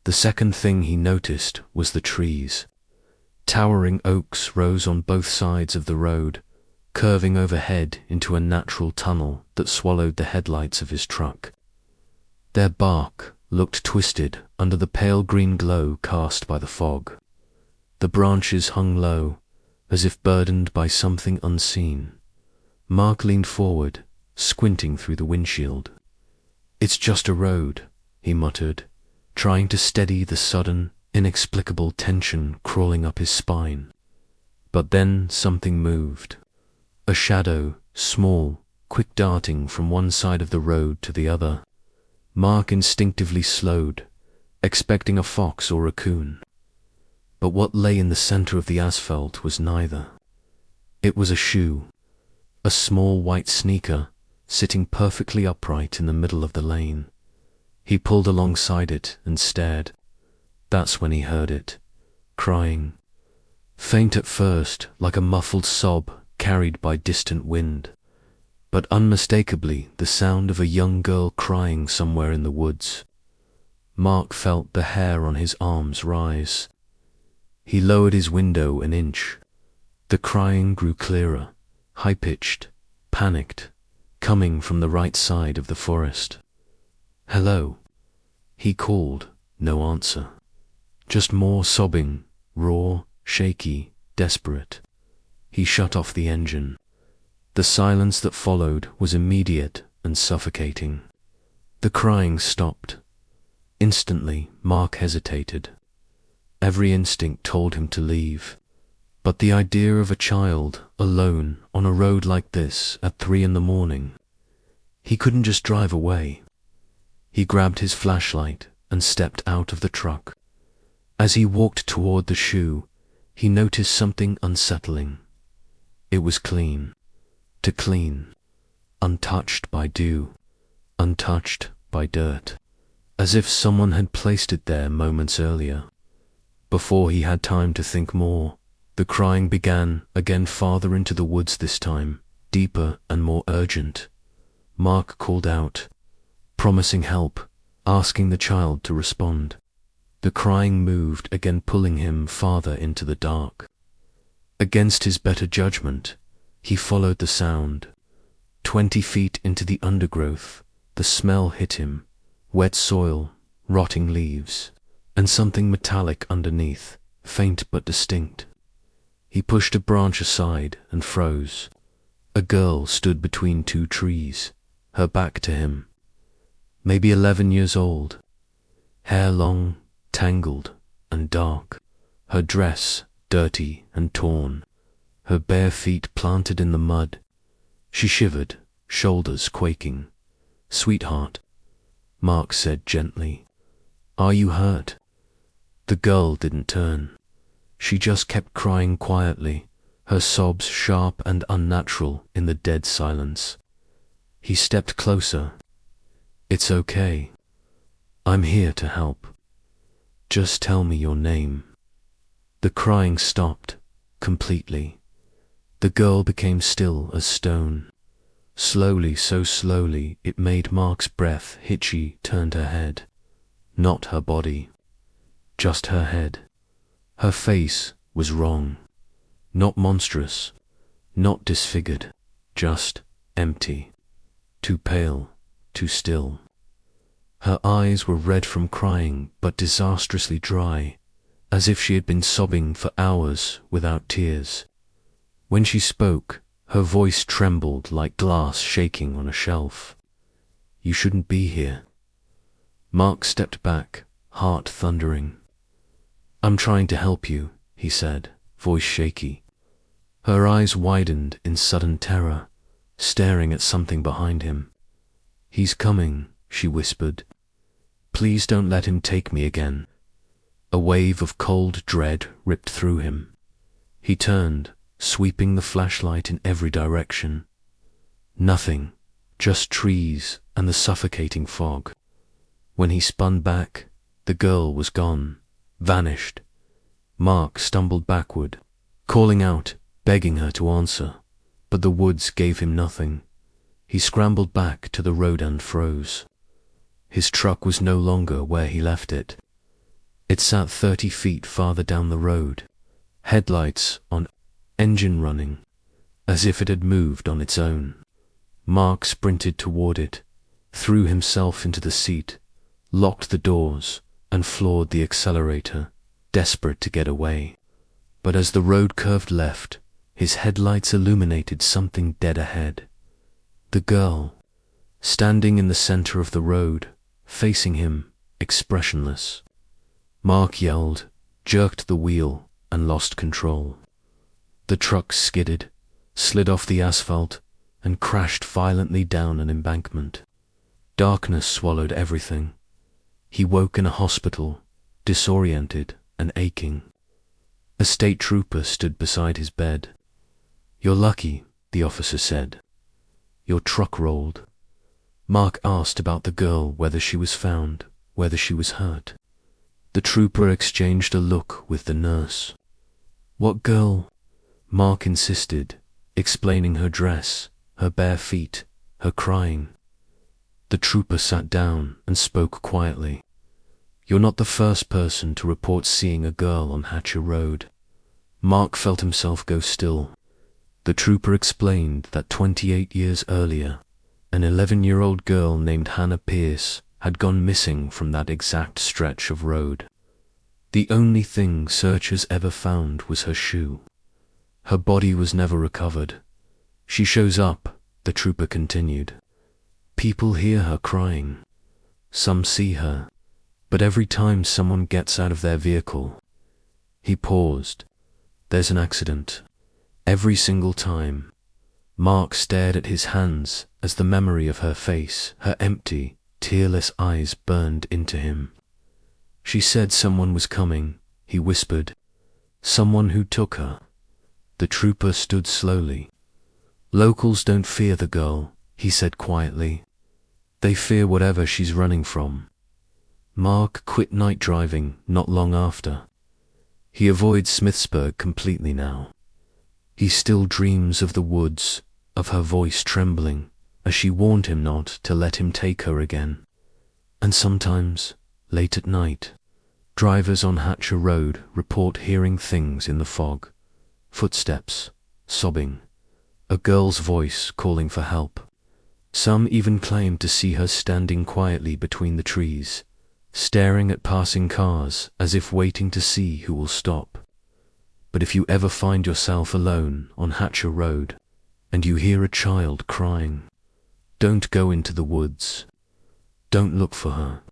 The second thing he noticed was the trees. Towering oaks rose on both sides of the road, curving overhead into a natural tunnel that swallowed the headlights of his truck. Their bark looked twisted under the pale green glow cast by the fog. The branches hung low, as if burdened by something unseen. Mark leaned forward, squinting through the windshield. "It's just a road," he muttered, trying to steady the sudden, inexplicable tension crawling up his spine. But then something moved. A shadow, small, quick darting from one side of the road to the other. Mark instinctively slowed, expecting a fox or raccoon. But what lay in the center of the asphalt was neither. It was a shoe, a small white sneaker, sitting perfectly upright in the middle of the lane. He pulled alongside it and stared. That's when he heard it, crying. Faint at first, like a muffled sob carried by distant wind, but unmistakably the sound of a young girl crying somewhere in the woods. Mark felt the hair on his arms rise. He lowered his window an inch. The crying grew clearer, high-pitched, panicked, coming from the right side of the forest. "Hello," he called. No answer. Just more sobbing, raw, shaky, desperate. He shut off the engine. The silence that followed was immediate and suffocating. The crying stopped. Instantly, Mark hesitated. Every instinct told him to leave. But the idea of a child alone on a road like this at 3 a.m, he couldn't just drive away. He grabbed his flashlight and stepped out of the truck. As he walked toward the shoe, he noticed something unsettling. It was clean. To clean. Untouched by dew. Untouched by dirt. As if someone had placed it there moments earlier. Before he had time to think more, the crying began again, farther into the woods this time, deeper and more urgent. Mark called out, promising help, asking the child to respond. The crying moved again, pulling him farther into the dark. Against his better judgment, he followed the sound. 20 feet into the undergrowth, the smell hit him. Wet soil, rotting leaves, and something metallic underneath, faint but distinct. He pushed a branch aside and froze. A girl stood between 2 trees, her back to him. Maybe 11 years old. Hair long, tangled, and dark. Her dress dirty and torn. Her bare feet planted in the mud. She shivered, shoulders quaking. "Sweetheart," Mark said gently, "are you hurt?" The girl didn't turn. She just kept crying quietly, her sobs sharp and unnatural in the dead silence. He stepped closer. "It's okay. I'm here to help. Just tell me your name." The crying stopped completely. The girl became still as stone. Slowly, so slowly, it made Mark's breath hitchy. Turned her head. Not her body. Just her head. Her face was wrong. Not monstrous. Not disfigured. Just empty. Too pale. Too still. Her eyes were red from crying, but disastrously dry, as if she had been sobbing for hours without tears. When she spoke, her voice trembled like glass shaking on a shelf. "You shouldn't be here." Mark stepped back, heart thundering. "I'm trying to help you," he said, voice shaky. Her eyes widened in sudden terror, staring at something behind him. "He's coming," she whispered. "Please don't let him take me again." A wave of cold dread ripped through him. He turned, sweeping the flashlight in every direction. Nothing, just trees and the suffocating fog. When he spun back, the girl was gone, vanished. Mark stumbled backward, calling out, begging her to answer, but the woods gave him nothing. He scrambled back to the road and froze. His truck was no longer where he left it. It sat 30 feet farther down the road, headlights on, engine running, as if it had moved on its own. Mark sprinted toward it, threw himself into the seat, locked the doors, and floored the accelerator, desperate to get away. But as the road curved left, his headlights illuminated something dead ahead. The girl, standing in the center of the road, facing him, expressionless. Mark yelled, jerked the wheel, and lost control. The truck skidded, slid off the asphalt, and crashed violently down an embankment. Darkness swallowed everything. He woke in a hospital, disoriented and aching. A state trooper stood beside his bed. "You're lucky," the officer said. "Your truck rolled." Mark asked about the girl, whether she was found, whether she was hurt. The trooper exchanged a look with the nurse. "What girl?" Mark insisted, explaining her dress, her bare feet, her crying. The trooper sat down and spoke quietly. "You're not the first person to report seeing a girl on Hatcher Road." Mark felt himself go still. The trooper explained that 28 years earlier, an 11-year-old girl named Hannah Pierce had gone missing from that exact stretch of road. The only thing searchers ever found was her shoe. Her body was never recovered. "She shows up," the trooper continued. "People hear her crying. Some see her. But every time someone gets out of their vehicle—" He paused. "There's an accident. Every single time." Mark stared at his hands as the memory of her face, her empty, tearless eyes burned into him. "She said someone was coming," he whispered. "Someone who took her." The trooper stood slowly. "Locals don't fear the girl," he said quietly. "They fear whatever she's running from." Mark quit night driving not long after. He avoids Smithsburg completely now. He still dreams of the woods, of her voice trembling as she warned him not to let him take her again. And sometimes, late at night, drivers on Hatcher Road report hearing things in the fog. Footsteps, sobbing, a girl's voice calling for help. Some even claim to see her standing quietly between the trees, staring at passing cars as if waiting to see who will stop. But if you ever find yourself alone on Hatcher Road and you hear a child crying, don't go into the woods. Don't look for her.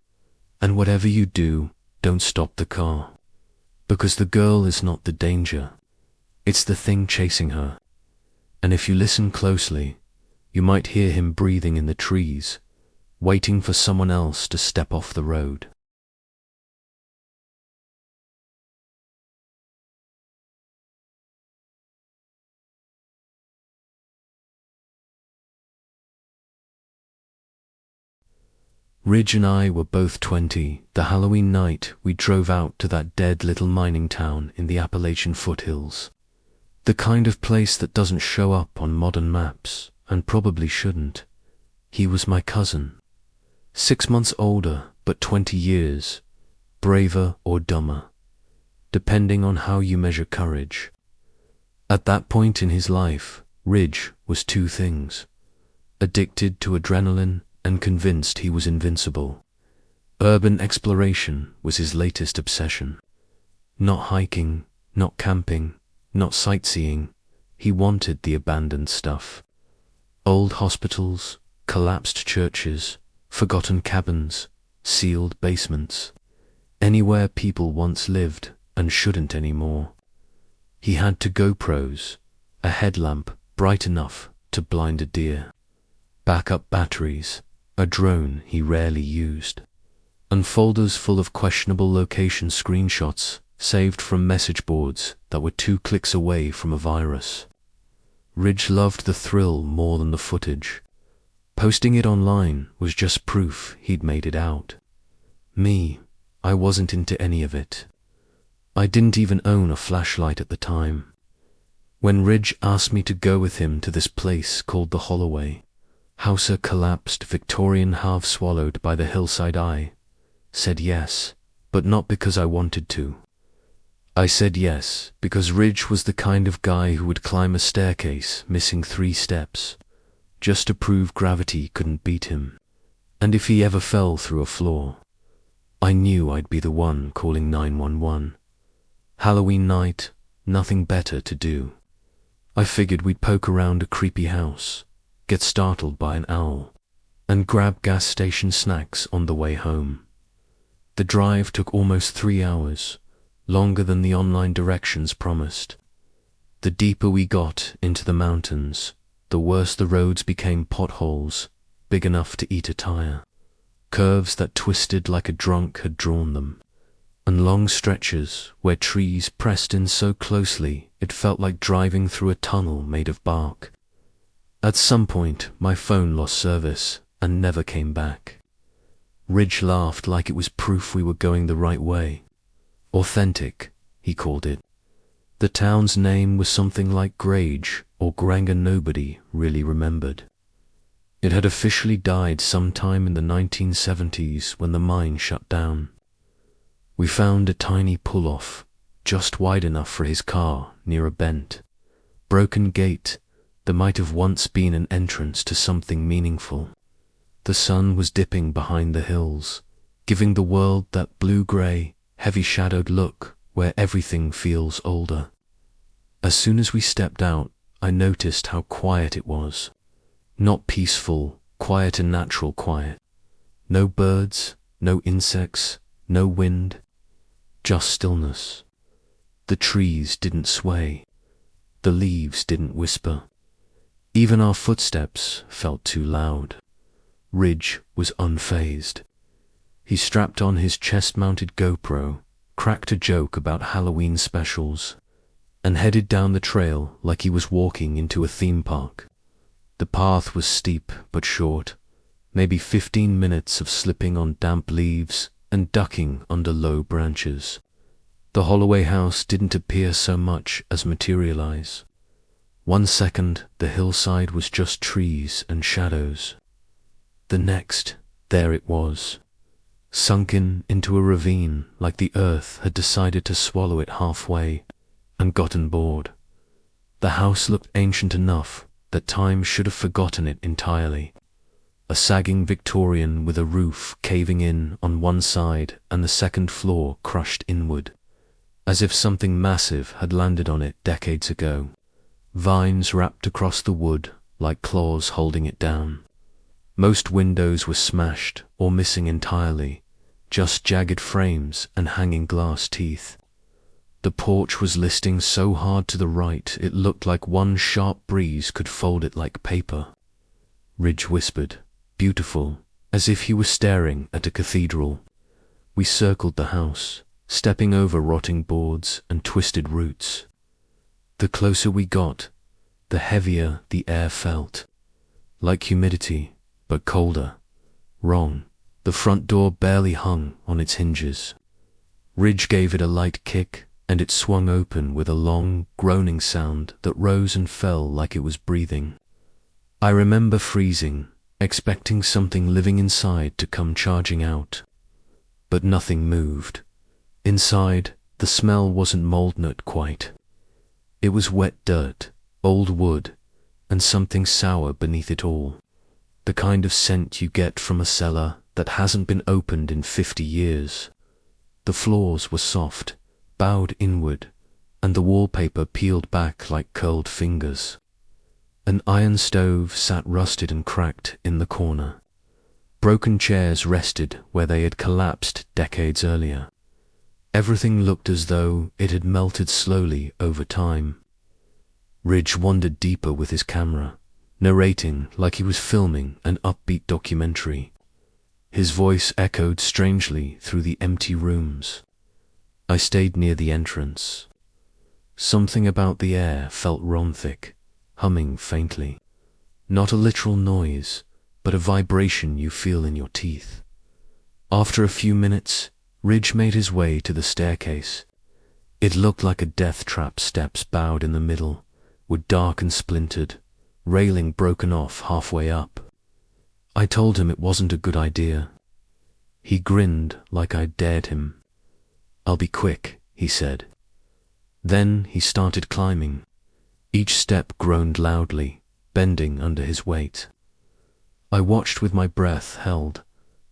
And whatever you do, don't stop the car. Because the girl is not the danger. It's the thing chasing her. And if you listen closely, you might hear him breathing in the trees, waiting for someone else to step off the road. Ridge and I were both 20. The Halloween night, we drove out to that dead little mining town in the Appalachian foothills. The kind of place that doesn't show up on modern maps, and probably shouldn't. He was my cousin. 6 months older, but 20 years, braver or dumber, depending on how you measure courage. At that point in his life, Ridge was two things: addicted to adrenaline and convinced he was invincible. Urban exploration was his latest obsession. Not hiking, not camping, not sightseeing. He wanted the abandoned stuff. Old hospitals, collapsed churches, forgotten cabins, sealed basements. Anywhere people once lived and shouldn't anymore. He had two GoPros, a headlamp bright enough to blind a deer, backup batteries, a drone he rarely used, and folders full of questionable location screenshots saved from message boards that were 2 clicks away from a virus. Ridge loved the thrill more than the footage. Posting it online was just proof he'd made it out. Me, I wasn't into any of it. I didn't even own a flashlight at the time. When Ridge asked me to go with him to this place called the Holloway, house a collapsed Victorian half swallowed by the hillside, I said yes, but not because I wanted to. I said yes because Ridge was the kind of guy who would climb a staircase missing 3 steps, just to prove gravity couldn't beat him. And if he ever fell through a floor, I knew I'd be the one calling 911. Halloween night, nothing better to do. I figured we'd poke around a creepy house, get startled by an owl, and grab gas station snacks on the way home. The drive took almost 3 hours, longer than the online directions promised. The deeper we got into the mountains, the worse the roads became: potholes big enough to eat a tire, curves that twisted like a drunk had drawn them, and long stretches where trees pressed in so closely it felt like driving through a tunnel made of bark. At some point, my phone lost service and never came back. Ridge laughed like it was proof we were going the right way. Authentic, he called it. The town's name was something like Grage or Granger, nobody really remembered. It had officially died sometime in the 1970s when the mine shut down. We found a tiny pull-off, just wide enough for his car, near a bent, broken gate that might have once been an entrance to something meaningful. The sun was dipping behind the hills, giving the world that blue-grey, heavy-shadowed look where everything feels older. As soon as we stepped out, I noticed how quiet it was. Not peaceful, quiet and natural quiet. No birds, no insects, no wind, just stillness. The trees didn't sway. The leaves didn't whisper. Even our footsteps felt too loud. Ridge was unfazed. He strapped on his chest-mounted GoPro, cracked a joke about Halloween specials, and headed down the trail like he was walking into a theme park. The path was steep but short, maybe 15 minutes of slipping on damp leaves and ducking under low branches. The Holloway house didn't appear so much as materialize. 1 second, the hillside was just trees and shadows. The next, there it was, sunken into a ravine like the earth had decided to swallow it halfway and gotten bored. The house looked ancient enough that time should have forgotten it entirely. A sagging Victorian with a roof caving in on one side and the second floor crushed inward, as if something massive had landed on it decades ago. Vines wrapped across the wood like claws holding it down. Most windows were smashed or missing entirely, just jagged frames and hanging glass teeth. The porch was listing so hard to the right it looked like one sharp breeze could fold it like paper. Ridge whispered, beautiful, as if he were staring at a cathedral. We circled the house, stepping over rotting boards and twisted roots. The closer we got, the heavier the air felt, like humidity, but colder. Wrong, The front door barely hung on its hinges. Ridge gave it a light kick, and it swung open with a long, groaning sound that rose and fell like it was breathing. I remember freezing, expecting something living inside to come charging out. But nothing moved. Inside, the smell wasn't mold nut quite. It was wet dirt, old wood, and something sour beneath it all. The kind of scent you get from a cellar that hasn't been opened in 50 years. The floors were soft, bowed inward, and the wallpaper peeled back like curled fingers. An iron stove sat rusted and cracked in the corner. Broken chairs rested where they had collapsed decades earlier. Everything looked as though it had melted slowly over time. Ridge wandered deeper with his camera, narrating like he was filming an upbeat documentary. His voice echoed strangely through the empty rooms. I stayed near the entrance. Something about the air felt rhombic, humming faintly. Not a literal noise, but a vibration you feel in your teeth. After a few minutes, Ridge made his way to the staircase. It looked like a death trap, steps bowed in the middle, were dark and splintered, railing broken off halfway up. I told him it wasn't a good idea. He grinned like I'd dared him. "I'll be quick," he said. Then he started climbing. Each step groaned loudly, bending under his weight. I watched with my breath held,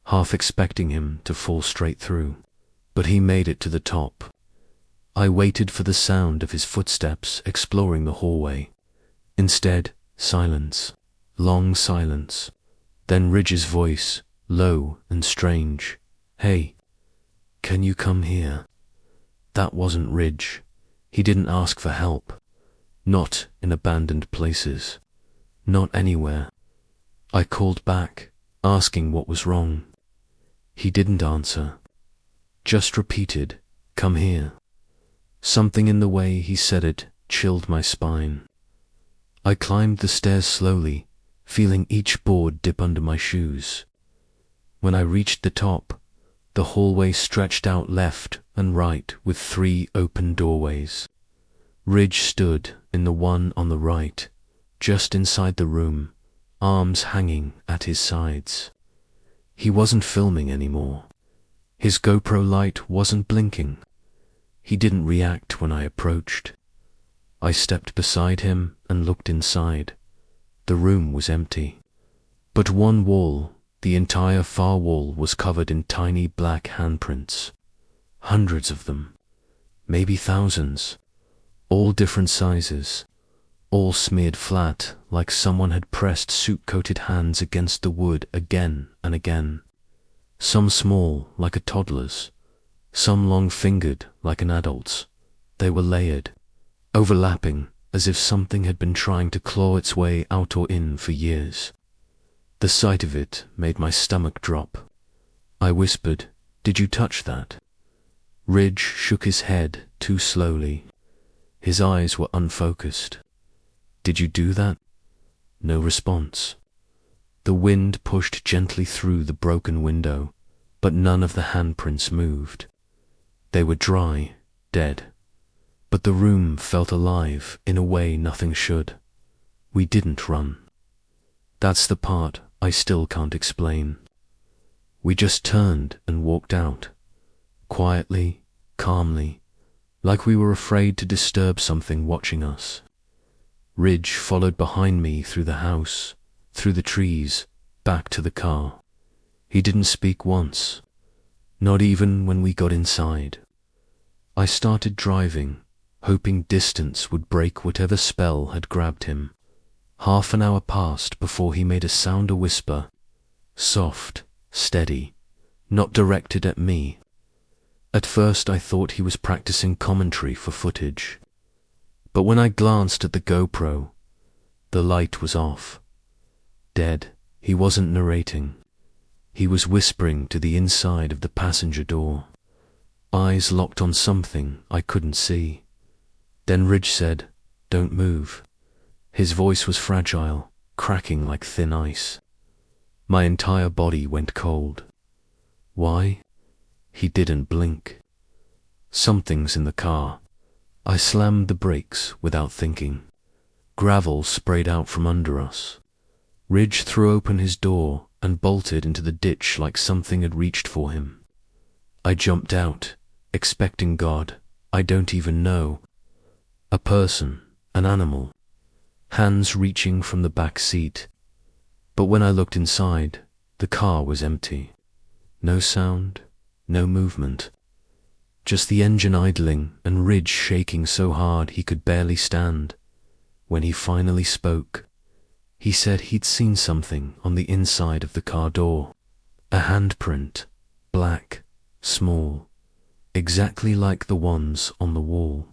half expecting him to fall straight through. But he made it to the top. I waited for the sound of his footsteps exploring the hallway. Instead, silence. Long silence. Then Ridge's voice, low and strange. "Hey, can you come here?" That wasn't Ridge. He didn't ask for help. Not in abandoned places. Not anywhere. I called back, asking what was wrong. He didn't answer. Just repeated, "Come here." Something in the way he said it chilled my spine. I climbed the stairs slowly, feeling each board dip under my shoes. When I reached the top, the hallway stretched out left and right with 3 open doorways. Ridge stood in the one on the right, just inside the room, arms hanging at his sides. He wasn't filming anymore. His GoPro light wasn't blinking. He didn't react when I approached. I stepped beside him and looked inside. The room was empty. But one wall, the entire far wall, was covered in tiny black handprints. Hundreds of them. Maybe thousands. All different sizes. All smeared flat like someone had pressed soot-coated hands against the wood again and again. Some small, like a toddler's. Some long-fingered, like an adult's. They were layered, overlapping, as if something had been trying to claw its way out or in for years. The sight of it made my stomach drop. I whispered, "Did you touch that?" Ridge shook his head too slowly. His eyes were unfocused. "Did you do that?" No response. The wind pushed gently through the broken window, but none of the handprints moved. They were dry, dead. But the room felt alive in a way nothing should. We didn't run. That's the part I still can't explain. We just turned and walked out, quietly, calmly, like we were afraid to disturb something watching us. Ridge followed behind me through the house, through the trees, back to the car. He didn't speak once, not even when we got inside. I started driving, hoping distance would break whatever spell had grabbed him. Half an hour passed before he made a sound, a whisper, soft, steady, not directed at me. At first I thought he was practicing commentary for footage. But when I glanced at the GoPro, the light was off. Dead. He wasn't narrating. He was whispering to the inside of the passenger door. Eyes locked on something I couldn't see. Then Ridge said, "Don't move." His voice was fragile, cracking like thin ice. My entire body went cold. Why? He didn't blink. Something's in the car. I slammed the brakes without thinking. Gravel sprayed out from under us. Ridge threw open his door and bolted into the ditch like something had reached for him. I jumped out, expecting God, I don't even know. A person, an animal, hands reaching from the back seat. But when I looked inside, the car was empty. No sound, no movement. Just the engine idling and Ridge shaking so hard he could barely stand. When he finally spoke, he said he'd seen something on the inside of the car door. A handprint, black, small, exactly like the ones on the wall.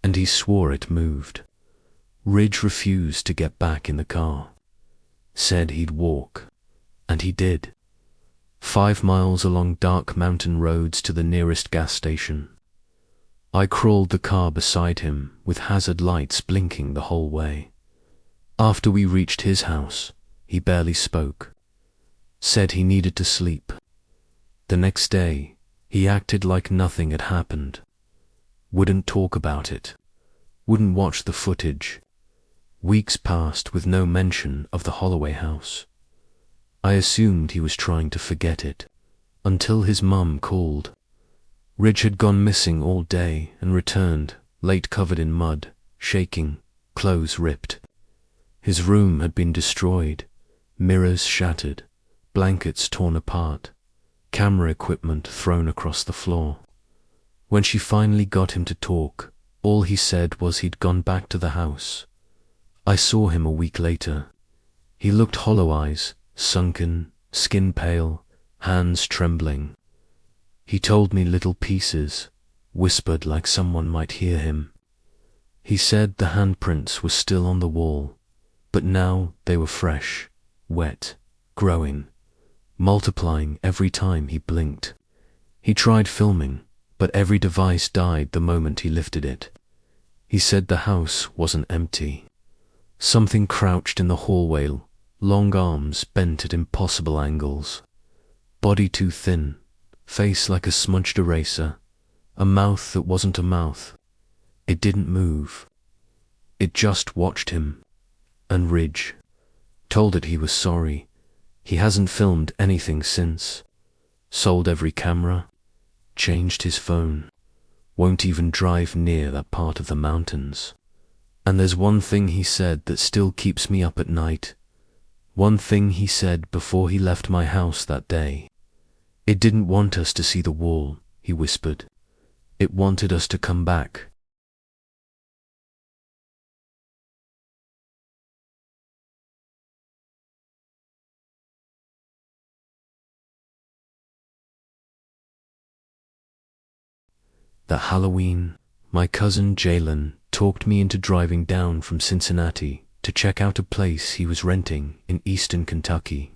And he swore it moved. Ridge refused to get back in the car. Said he'd walk. And he did. 5 miles along dark mountain roads to the nearest gas station. I crawled the car beside him with hazard lights blinking the whole way. After we reached his house, he barely spoke. Said he needed to sleep. The next day, he acted like nothing had happened. Wouldn't talk about it. Wouldn't watch the footage. Weeks passed with no mention of the Holloway house. I assumed he was trying to forget it, until his mum called. Ridge had gone missing all day and returned, late covered in mud, shaking, clothes ripped. His room had been destroyed, mirrors shattered, blankets torn apart, camera equipment thrown across the floor. When she finally got him to talk, all he said was he'd gone back to the house. I saw him a week later. He looked hollow eyes, sunken, skin pale, hands trembling. He told me little pieces, whispered like someone might hear him. He said the handprints were still on the wall, but now they were fresh, wet, growing, multiplying every time he blinked. He tried filming, but every device died the moment he lifted it. He said the house wasn't empty. Something crouched in the hallway, long arms bent at impossible angles, body too thin, face like a smudged eraser, a mouth that wasn't a mouth. It didn't move. It just watched him. And Ridge told it he was sorry. He hasn't filmed anything since. Sold every camera, changed his phone, won't even drive near that part of the mountains. And there's one thing he said that still keeps me up at night. One thing he said before he left my house that day. It didn't want us to see the wall, he whispered. It wanted us to come back. That Halloween, my cousin Jalen talked me into driving down from Cincinnati to check out a place he was renting in eastern Kentucky.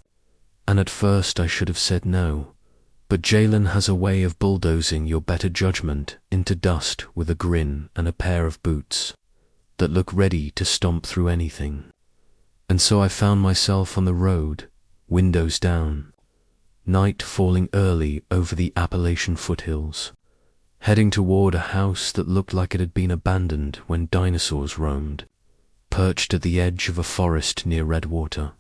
And at first I should have said no, but Jalen has a way of bulldozing your better judgment into dust with a grin and a pair of boots that look ready to stomp through anything. And so I found myself on the road, windows down, night falling early over the Appalachian foothills, heading toward a house that looked like it had been abandoned when dinosaurs roamed, perched at the edge of a forest near Redwater,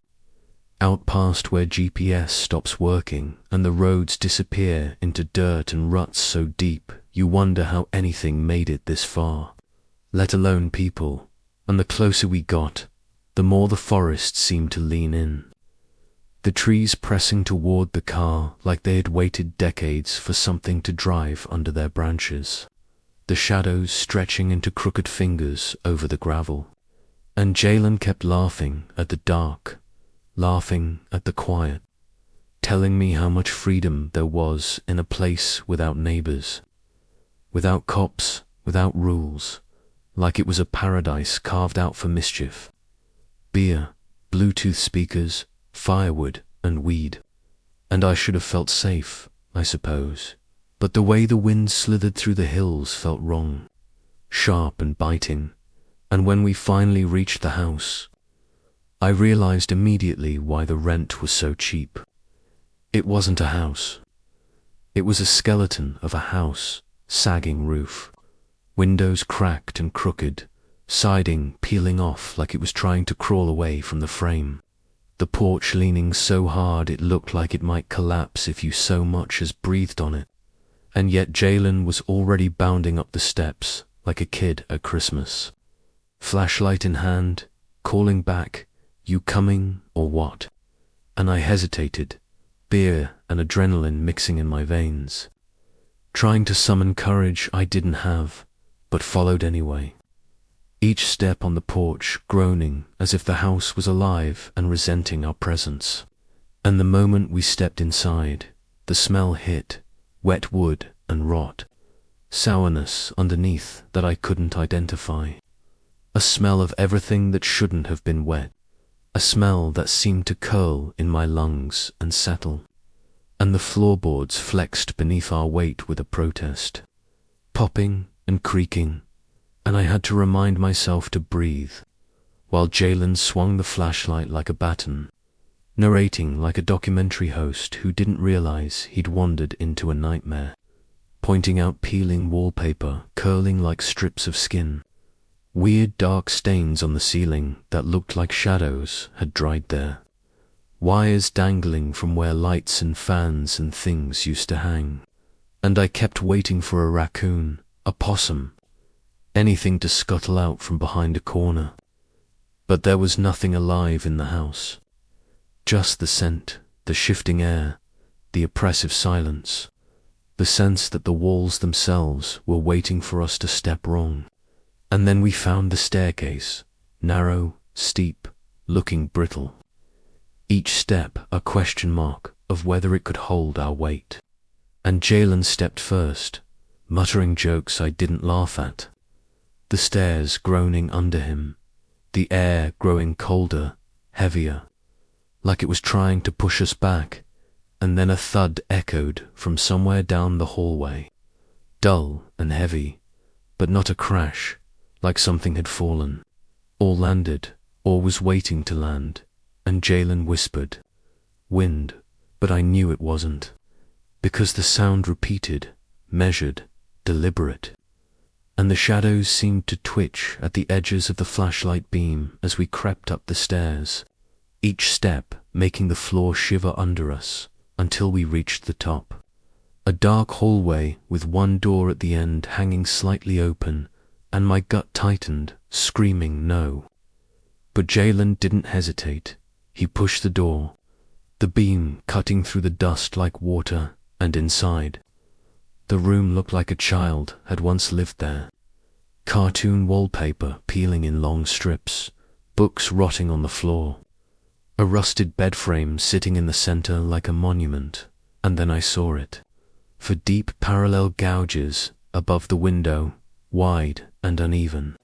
out past where GPS stops working and the roads disappear into dirt and ruts so deep you wonder how anything made it this far, let alone people. And the closer we got, the more the forest seemed to lean in. The trees pressing toward the car like they had waited decades for something to drive under their branches. The shadows stretching into crooked fingers over the gravel. And Jalen kept laughing at the dark, laughing at the quiet, telling me how much freedom there was in a place without neighbors, without cops, without rules, like it was a paradise carved out for mischief. Beer, Bluetooth speakers, firewood and weed. And I should have felt safe, I suppose. But the way the wind slithered through the hills felt wrong, sharp and biting. And when we finally reached the house, I realized immediately why the rent was so cheap. It wasn't a house. It was a skeleton of a house, sagging roof, windows cracked and crooked, siding peeling off like it was trying to crawl away from the frame. The porch leaning so hard it looked like it might collapse if you so much as breathed on it. And yet Jalen was already bounding up the steps like a kid at Christmas. Flashlight in hand, calling back, "You coming or what?" And I hesitated, beer and adrenaline mixing in my veins, trying to summon courage I didn't have, but followed anyway. Each step on the porch groaning as if the house was alive and resenting our presence. And the moment we stepped inside, the smell hit, wet wood and rot, sourness underneath that I couldn't identify. A smell of everything that shouldn't have been wet, a smell that seemed to curl in my lungs and settle. And the floorboards flexed beneath our weight with a protest, popping and creaking, and I had to remind myself to breathe, while Jalen swung the flashlight like a baton, narrating like a documentary host who didn't realize he'd wandered into a nightmare, pointing out peeling wallpaper curling like strips of skin, weird dark stains on the ceiling that looked like shadows had dried there, wires dangling from where lights and fans and things used to hang. And I kept waiting for a raccoon, a possum, anything to scuttle out from behind a corner. But there was nothing alive in the house. Just the scent, the shifting air, the oppressive silence, the sense that the walls themselves were waiting for us to step wrong. And then we found the staircase, narrow, steep, looking brittle. Each step a question mark of whether it could hold our weight. And Jalen stepped first, muttering jokes I didn't laugh at. The stairs groaning under him, the air growing colder, heavier, like it was trying to push us back, and then a thud echoed from somewhere down the hallway, dull and heavy, but not a crash, like something had fallen. Or landed, or was waiting to land, and Jalen whispered, "Wind," but I knew it wasn't, because the sound repeated, measured, deliberate. And the shadows seemed to twitch at the edges of the flashlight beam as we crept up the stairs, each step making the floor shiver under us until we reached the top. A dark hallway with one door at the end hanging slightly open, and my gut tightened, screaming no. But Jalen didn't hesitate. He pushed the door, the beam cutting through the dust like water, and inside. The room looked like a child had once lived there. Cartoon wallpaper peeling in long strips, books rotting on the floor, a rusted bed frame sitting in the center like a monument, and then I saw it. For deep parallel gouges above the window, wide and uneven,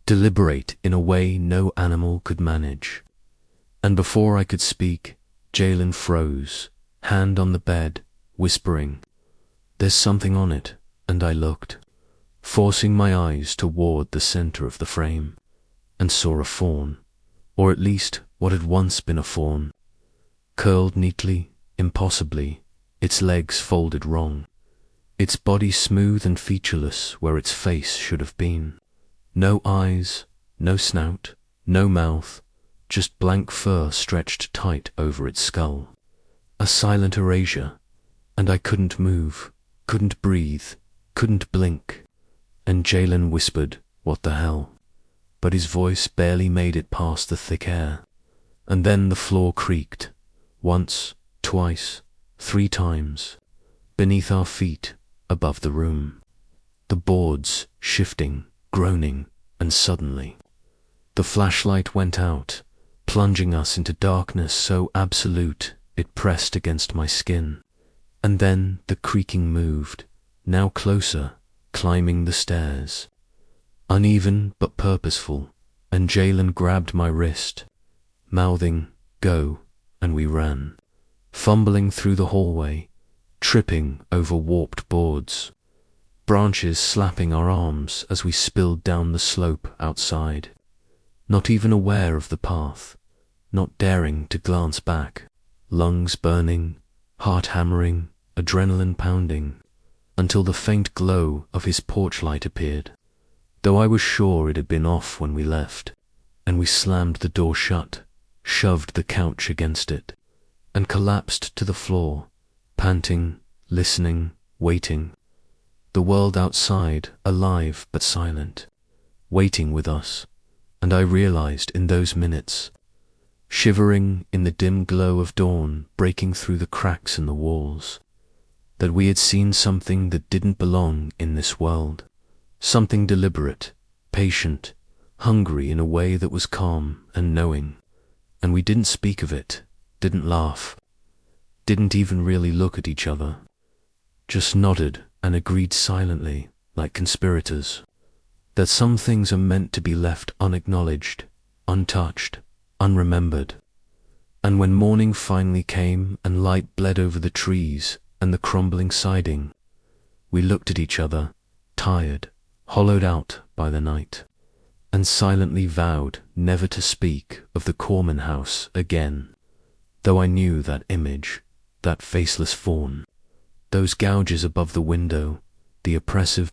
deliberate in a way no animal could manage. And before I could speak, Jalen froze, hand on the bed, whispering, "There's something on it," and I looked, forcing my eyes toward the center of the frame, and saw a fawn, or at least what had once been a fawn, curled neatly, impossibly, its legs folded wrong, its body smooth and featureless where its face should have been. No eyes, no snout, no mouth, just blank fur stretched tight over its skull. A silent erasure, and I couldn't move, couldn't breathe, couldn't blink. And Jalen whispered, "What the hell?" But his voice barely made it past the thick air. And then the floor creaked, once, twice, 3 times, beneath our feet, above the room. The boards shifting, groaning, and suddenly the flashlight went out, plunging us into darkness so absolute it pressed against my skin. And then the creaking moved, now closer, climbing the stairs, uneven but purposeful, and Jalen grabbed my wrist, mouthing, "Go," and we ran, fumbling through the hallway, tripping over warped boards, branches slapping our arms as we spilled down the slope outside, not even aware of the path, not daring to glance back, lungs burning, heart hammering, adrenaline pounding, until the faint glow of his porch light appeared, though I was sure it had been off when we left, and we slammed the door shut, shoved the couch against it, and collapsed to the floor, panting, listening, waiting. The world outside, alive but silent, waiting with us, and I realized in those minutes, shivering in the dim glow of dawn breaking through the cracks in the walls, that we had seen something that didn't belong in this world, something deliberate, patient, hungry in a way that was calm and knowing, and we didn't speak of it, didn't laugh, didn't even really look at each other, just nodded and agreed silently, like conspirators, that some things are meant to be left unacknowledged, untouched, unremembered. And when morning finally came and light bled over the trees and the crumbling siding, we looked at each other, tired, hollowed out by the night, and silently vowed never to speak of the Corman house again, though I knew that image, that faceless fawn, those gouges above the window, the oppressive,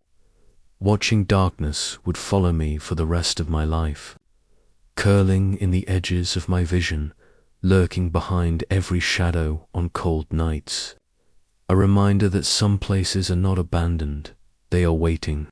watching darkness would follow me for the rest of my life, curling in the edges of my vision, lurking behind every shadow on cold nights, a reminder that some places are not abandoned, they are waiting.